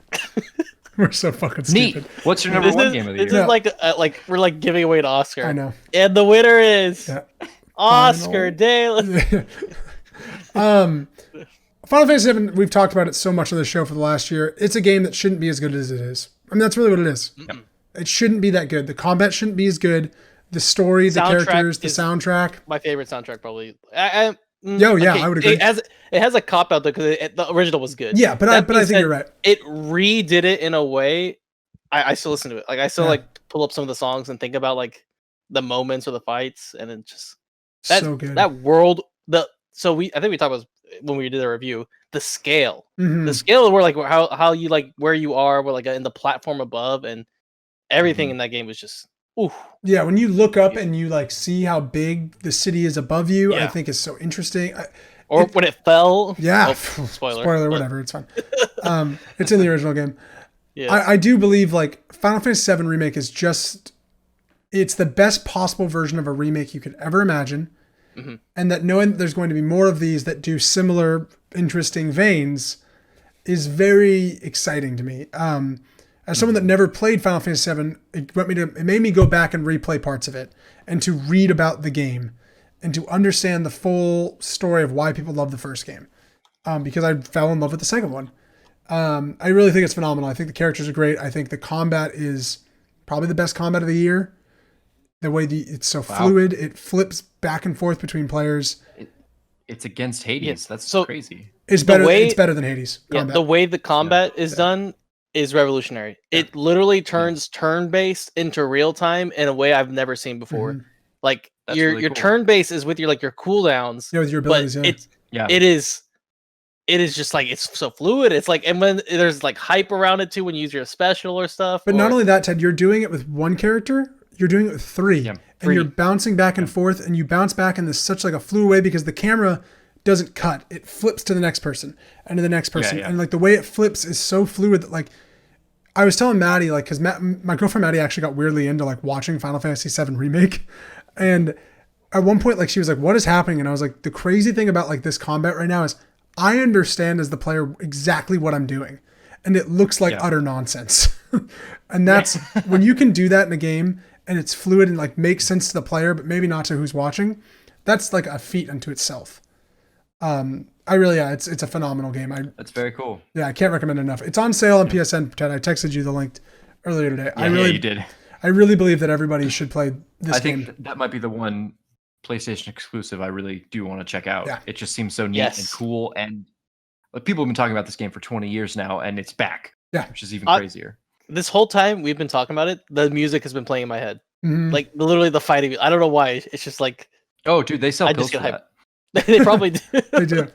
S1: We're so fucking stupid.
S2: Neat. What's your number 1 game of the year?
S3: This is like we're like giving away an Oscar.
S1: I know.
S3: And the winner is Oscar De
S1: Final Fantasy VII, we've talked about it so much on the show for the last year. It's a game that shouldn't be as good as it is. I mean, that's really what it is. Yep. It shouldn't be that good. The combat shouldn't be as good. The story, the characters, the soundtrack.
S3: My favorite soundtrack, probably.
S1: I would agree.
S3: It has a cop out though because the original was good.
S1: Yeah, but I think you're right.
S3: It redid it in a way. I still listen to it. Like I still like pull up some of the songs and think about like the moments or the fights, and it just
S1: so good.
S3: That world. I think we talked about when we did the review, the scale, the scale of where like how you like where you are, where like in the platform above, and everything in that game was just oof.
S1: Yeah, when you look up and you like see how big the city is above you, I think is so interesting.
S3: When it fell.
S1: Yeah.
S3: Spoiler,
S1: whatever. It's fine. It's in the original game.
S3: Yeah.
S1: I do believe like Final Fantasy VII Remake is it's the best possible version of a remake you could ever imagine.
S3: Mm-hmm.
S1: And that knowing that there's going to be more of these that do similar interesting veins is very exciting to me. As someone that never played Final Fantasy VII, it made me go back and replay parts of it and to read about the game and to understand the full story of why people love the first game. Because I fell in love with the second one. I really think it's phenomenal. I think the characters are great. I think the combat is probably the best combat of the year. The way it's so fluid, it flips back and forth between players.
S2: It's against Hades. Yeah. That's so crazy.
S1: It's better than Hades.
S3: Yeah, the way the combat is done is revolutionary. Yeah. It literally turns turn-based into real time in a way I've never seen before. Mm-hmm. Like that's your cool. Turn-based is with your cooldowns.
S1: Yeah, with your abilities.
S3: It is just like it's so fluid. It's like, and when there's like hype around it too when you use your special or stuff.
S1: But not only that, Ted, you're doing it with one character. You're doing it with three, and you're bouncing back and forth, and you bounce back in this such like a fluid way because the camera doesn't cut; it flips to the next person and to the next person, and like the way it flips is so fluid that like I was telling Maddie, like, because my girlfriend Maddie actually got weirdly into like watching Final Fantasy VII Remake, and at one point like she was like, "What is happening?" And I was like, "The crazy thing about like this combat right now is I understand as the player exactly what I'm doing, and it looks like utter nonsense." And that's when you can do that in a game. And it's fluid and like makes sense to the player, but maybe not to who's watching. That's like a feat unto itself. It's a phenomenal game.
S2: That's very cool.
S1: Yeah, I can't recommend it enough. It's on sale on PSN. Ted, I texted you the link earlier today.
S2: Yeah, you did.
S1: I really believe that everybody should play this game.
S2: I think that might be the one PlayStation exclusive I really do want to check out. Yeah. It just seems so neat and cool. And people have been talking about this game for 20 years now, and it's back.
S1: Yeah,
S2: which is even crazier.
S3: This whole time we've been talking about it, the music has been playing in my head. Mm-hmm. Like literally the fighting. I don't know why. It's just like,
S2: oh, dude, they sell pills for that.
S3: They probably do.
S1: They do.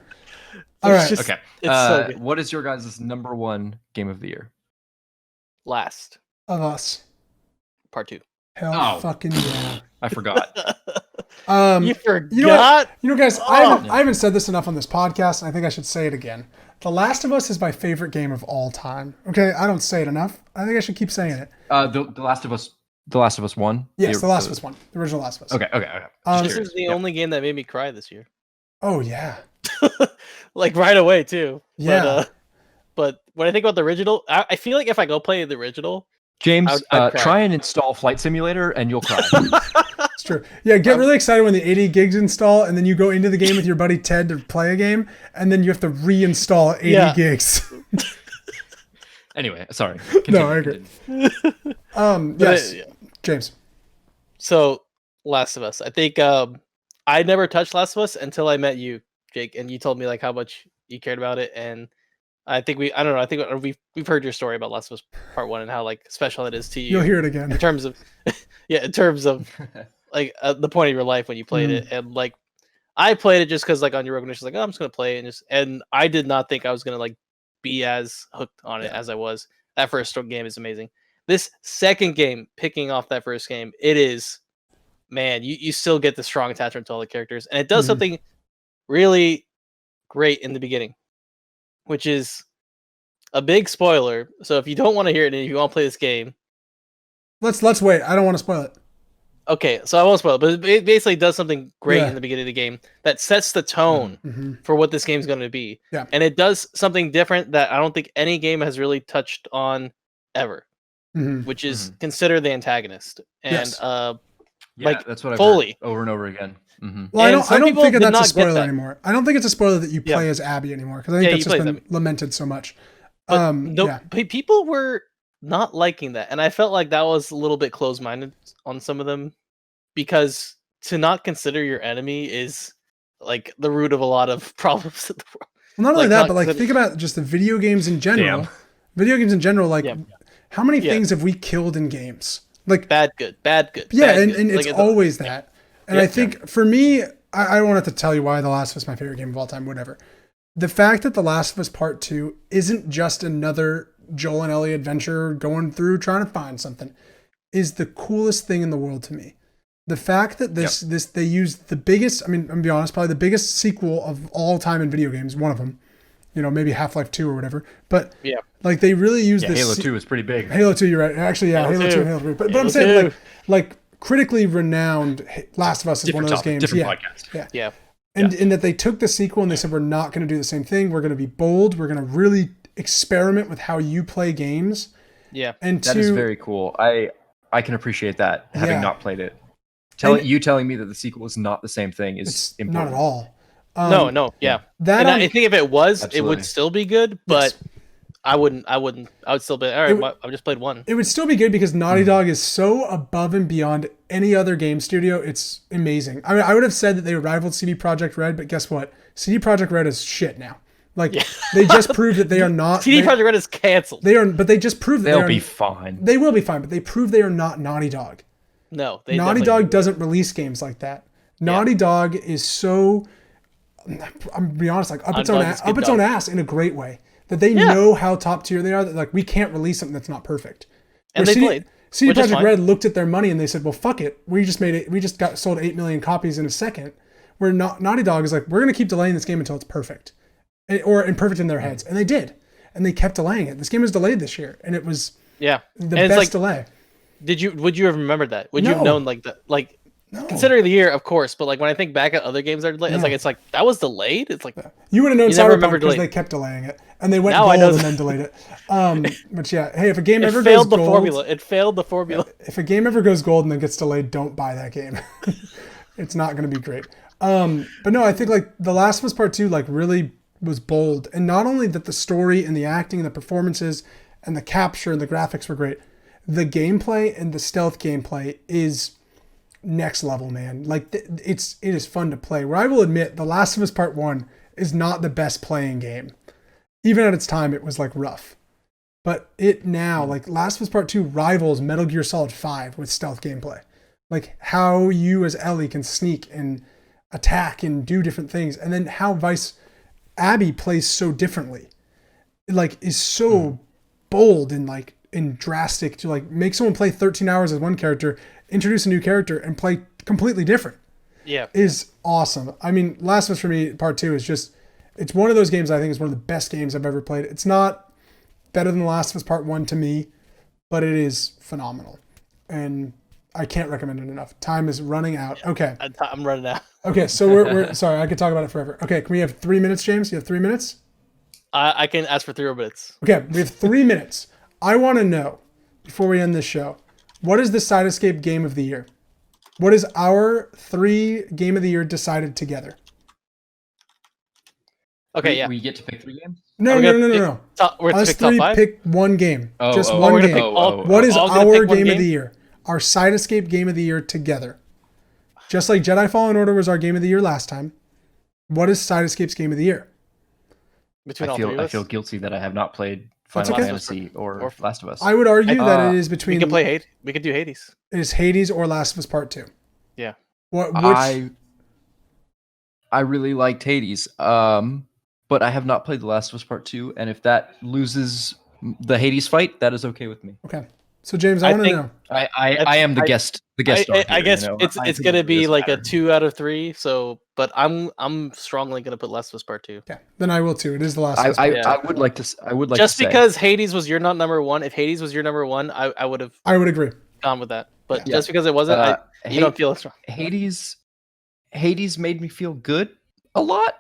S1: All right.
S2: Okay. It's so good. What is your guys' number one game of the year?
S3: Last
S1: of Us.
S3: Part 2.
S1: Hell fucking yeah.
S2: I forgot.
S3: You forgot?
S1: You know, guys, I haven't said this enough on this podcast, and I think I should say it again. The Last of Us is my favorite game of all time. Okay, I don't say it enough. I think I should keep saying it.
S2: The Last of Us 1?
S1: Yes, The Last of Us 1. The original Last of Us.
S2: Okay.
S3: This is the only game that made me cry this year.
S1: Oh, yeah.
S3: Like right away, too.
S1: Yeah.
S3: But when I think about the original, I feel like if I go play the original...
S2: James, try and install Flight Simulator and you'll cry.
S1: It's true. Yeah, get really excited when the 80 gigs install, and then you go into the game with your buddy Ted to play a game, and then you have to reinstall 80 gigs.
S2: Anyway, sorry.
S1: Continue. No, I agree. Yes, James.
S3: So, Last of Us. I think I never touched Last of Us until I met you, Jake, and you told me like how much you cared about it, and I think we've heard your story about Last of Us Part 1 and how like special it is to you.
S1: You'll hear it again.
S3: In terms of like the point of your life when you played it, and like I played it just because like on your recognition, like, oh, I'm just gonna play it, and I did not think I was gonna like be as hooked on it as I was. That first game is amazing. This second game, picking off that first game, it is, man, you still get the strong attachment to all the characters, and it does something really great in the beginning, which is a big spoiler. So if you don't want to hear it and if you want to play this game,
S1: let's wait. I don't want to spoil it.
S3: Okay, so I won't spoil it, but it basically does something great in the beginning of the game that sets the tone for what this game is going to be.
S1: Yeah.
S3: And it does something different that I don't think any game has really touched on ever, which is consider the antagonist. And like
S2: that's what I've
S3: fully
S2: heard over and over again.
S1: Well, I don't think that's a spoiler anymore. I don't think it's a spoiler that you play as Abby anymore, because I think that's just been lamented so much.
S3: But people were not liking that, and I felt like that was a little bit closed-minded on some of them, because to not consider your enemy is like the root of a lot of problems in the world.
S1: Well, not only that, but like think about just the video games in general.
S2: Damn.
S1: Video games in general, like how many things have we killed in games? Like
S3: bad, good.
S1: Yeah,
S3: bad,
S1: and
S3: good.
S1: it's always that. And I think for me, I don't have to tell you why The Last of Us is my favorite game of all time, whatever. The fact that The Last of Us Part 2 isn't just another Joel and Ellie adventure going through trying to find something is the coolest thing in the world to me. The fact that they used the biggest, I mean, I'm gonna be honest, probably the biggest sequel of all time in video games, one of them, maybe Half-Life 2 or whatever. But
S3: Yeah.
S1: like they really use this.
S2: Halo 2 is pretty big.
S1: Halo 2, you're right. Actually, yeah, Halo 2 and Halo 3. But I'm saying like critically renowned Last of Us is one of those games.
S2: Different podcast.
S1: Yeah. And in that they took the sequel and they said, we're not going to do the same thing. We're going to be bold. We're going to really experiment with how you play games.
S3: Yeah.
S1: And
S2: that is very cool. I can appreciate that, having not played it. Telling me that the sequel is not the same thing is important.
S1: Not at all.
S3: No, yeah. I think if it was, it would still be good, but I would still be, all right, I've just played one.
S1: It would still be good because Naughty Dog is so above and beyond any other game studio. It's amazing. I mean, I would have said that they rivaled CD Projekt Red, but guess what? CD Projekt Red is shit now. Like they just proved that they are not.
S3: CD Projekt Red is canceled.
S1: But they just proved that
S2: they'll be fine.
S1: They will be fine, but they proved they are not Naughty Dog.
S3: No,
S1: Naughty Dog doesn't release games like that. Naughty Dog is so. I'm gonna be honest, like up its own ass in a great way. That they know how top tier they are. That like we can't release something that's not perfect.
S3: And they played.
S1: CD Projekt Red looked at their money and they said, "Well, fuck it. We just got sold 8 million copies in a second." Where Naughty Dog is like, "We're gonna keep delaying this game until it's perfect, or imperfect in their heads," and they did, and they kept delaying it. This game was delayed this year, and it was the best delay.
S3: Would you have remembered that? Would you have known considering the year, of course, but like when I think back at other games that are delayed, it's like that was delayed. It's like
S1: you would have known Cyberpunk because they kept delaying it and they went gold and then delayed it. But yeah, hey, if a game ever goes gold,
S3: it failed the formula.
S1: If a game ever goes gold and then gets delayed, don't buy that game. It's not going to be great. But no, I think like The Last of Us Part 2 like really was bold, and not only that the story and the acting and the performances and the capture and the graphics were great, the gameplay and the stealth gameplay is next level, man. Like it is fun to play. Where I will admit, The Last of Us Part 1 is not the best playing game. Even at its time, it was like rough. But it now, like Last of Us Part 2 rivals Metal Gear Solid 5 with stealth gameplay. Like how you as Ellie can sneak and attack and do different things. And then how Abby plays so differently. It like is so bold and drastic to like make someone play 13 hours as one character, introduce a new character, and play completely different.
S3: Yeah.
S1: Is awesome. I mean, Last of Us for me, Part 2 is just, it's one of those games I think is one of the best games I've ever played. It's not better than The Last of Us Part 1 to me, but it is phenomenal. And I can't recommend it enough. Time is running out. Okay.
S3: I'm running out.
S1: Okay, so we're sorry, I could talk about it forever. Okay, can we have 3 minutes, James? You have 3 minutes?
S3: I can ask for 3 more minutes.
S1: Okay, we have 3 minutes. I want to know, before we end this show, what is the Cyberscape Game of the Year? What is our 3 Game of the Year decided together?
S3: Okay,
S2: we get to pick 3 games?
S1: No.
S3: We're going to pick top 5?
S1: Pick one game. Just one game. What is our Game of the Year? Our Cyberscape Game of the Year together. Just like Jedi Fallen Order was our Game of the Year last time. What is Cyberscape's Game of the Year?
S2: I feel guilty that I have not played Final Fantasy or Last of Us.
S1: I would argue that it is between...
S3: We can play Hades. We can do Hades.
S1: It is Hades or Last of Us Part 2.
S3: Yeah.
S2: I really liked Hades, but I have not played The Last of Us Part 2, and if that loses the Hades fight, that is okay with me.
S1: Okay. So James, I want to know.
S2: I am the guest. The guest.
S3: I guess it's gonna be like a 2 out of 3. So, but I'm strongly gonna put Last of Us Part 2.
S1: Yeah, then I will too. It is The Last of Us.
S2: I would like to.
S3: Just because Hades was your number 1. If Hades was your number 1, I would have.
S1: I would agree.
S3: Gone with that. But just because it wasn't, you don't feel as strong.
S2: Hades made me feel good a lot.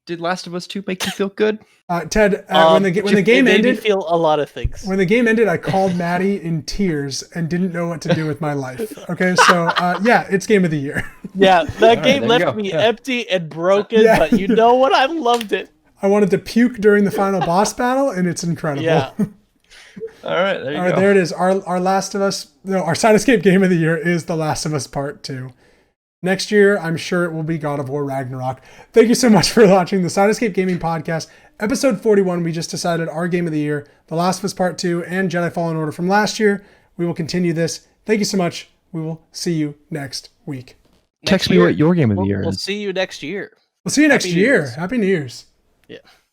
S2: Did Last of Us 2 make you feel good?
S1: Ted, when the game ended,
S3: made me feel a lot of things.
S1: When the game ended, I called Maddie in tears and didn't know what to do with my life. Okay, so yeah, it's Game of the Year.
S3: Yeah, that game left me empty and broken, but you know what? I loved it.
S1: I wanted to puke during the final boss battle, and it's incredible.
S3: Yeah.
S2: All right, there you go.
S1: There it is. Our Last of Us, our Cyberscape Game of the Year is The Last of Us Part 2. Next year, I'm sure it will be God of War Ragnarok. Thank you so much for watching the Cyberscape Gaming Podcast. Episode 41, we just decided our Game of the Year, The Last of Us Part 2, and Jedi Fallen Order from last year. We will continue this. Thank you so much. We will see you next week.
S2: Text me what your Game of the Year is.
S3: We'll see you next year.
S1: We'll see you next year. Happy New Year's.
S3: Yeah.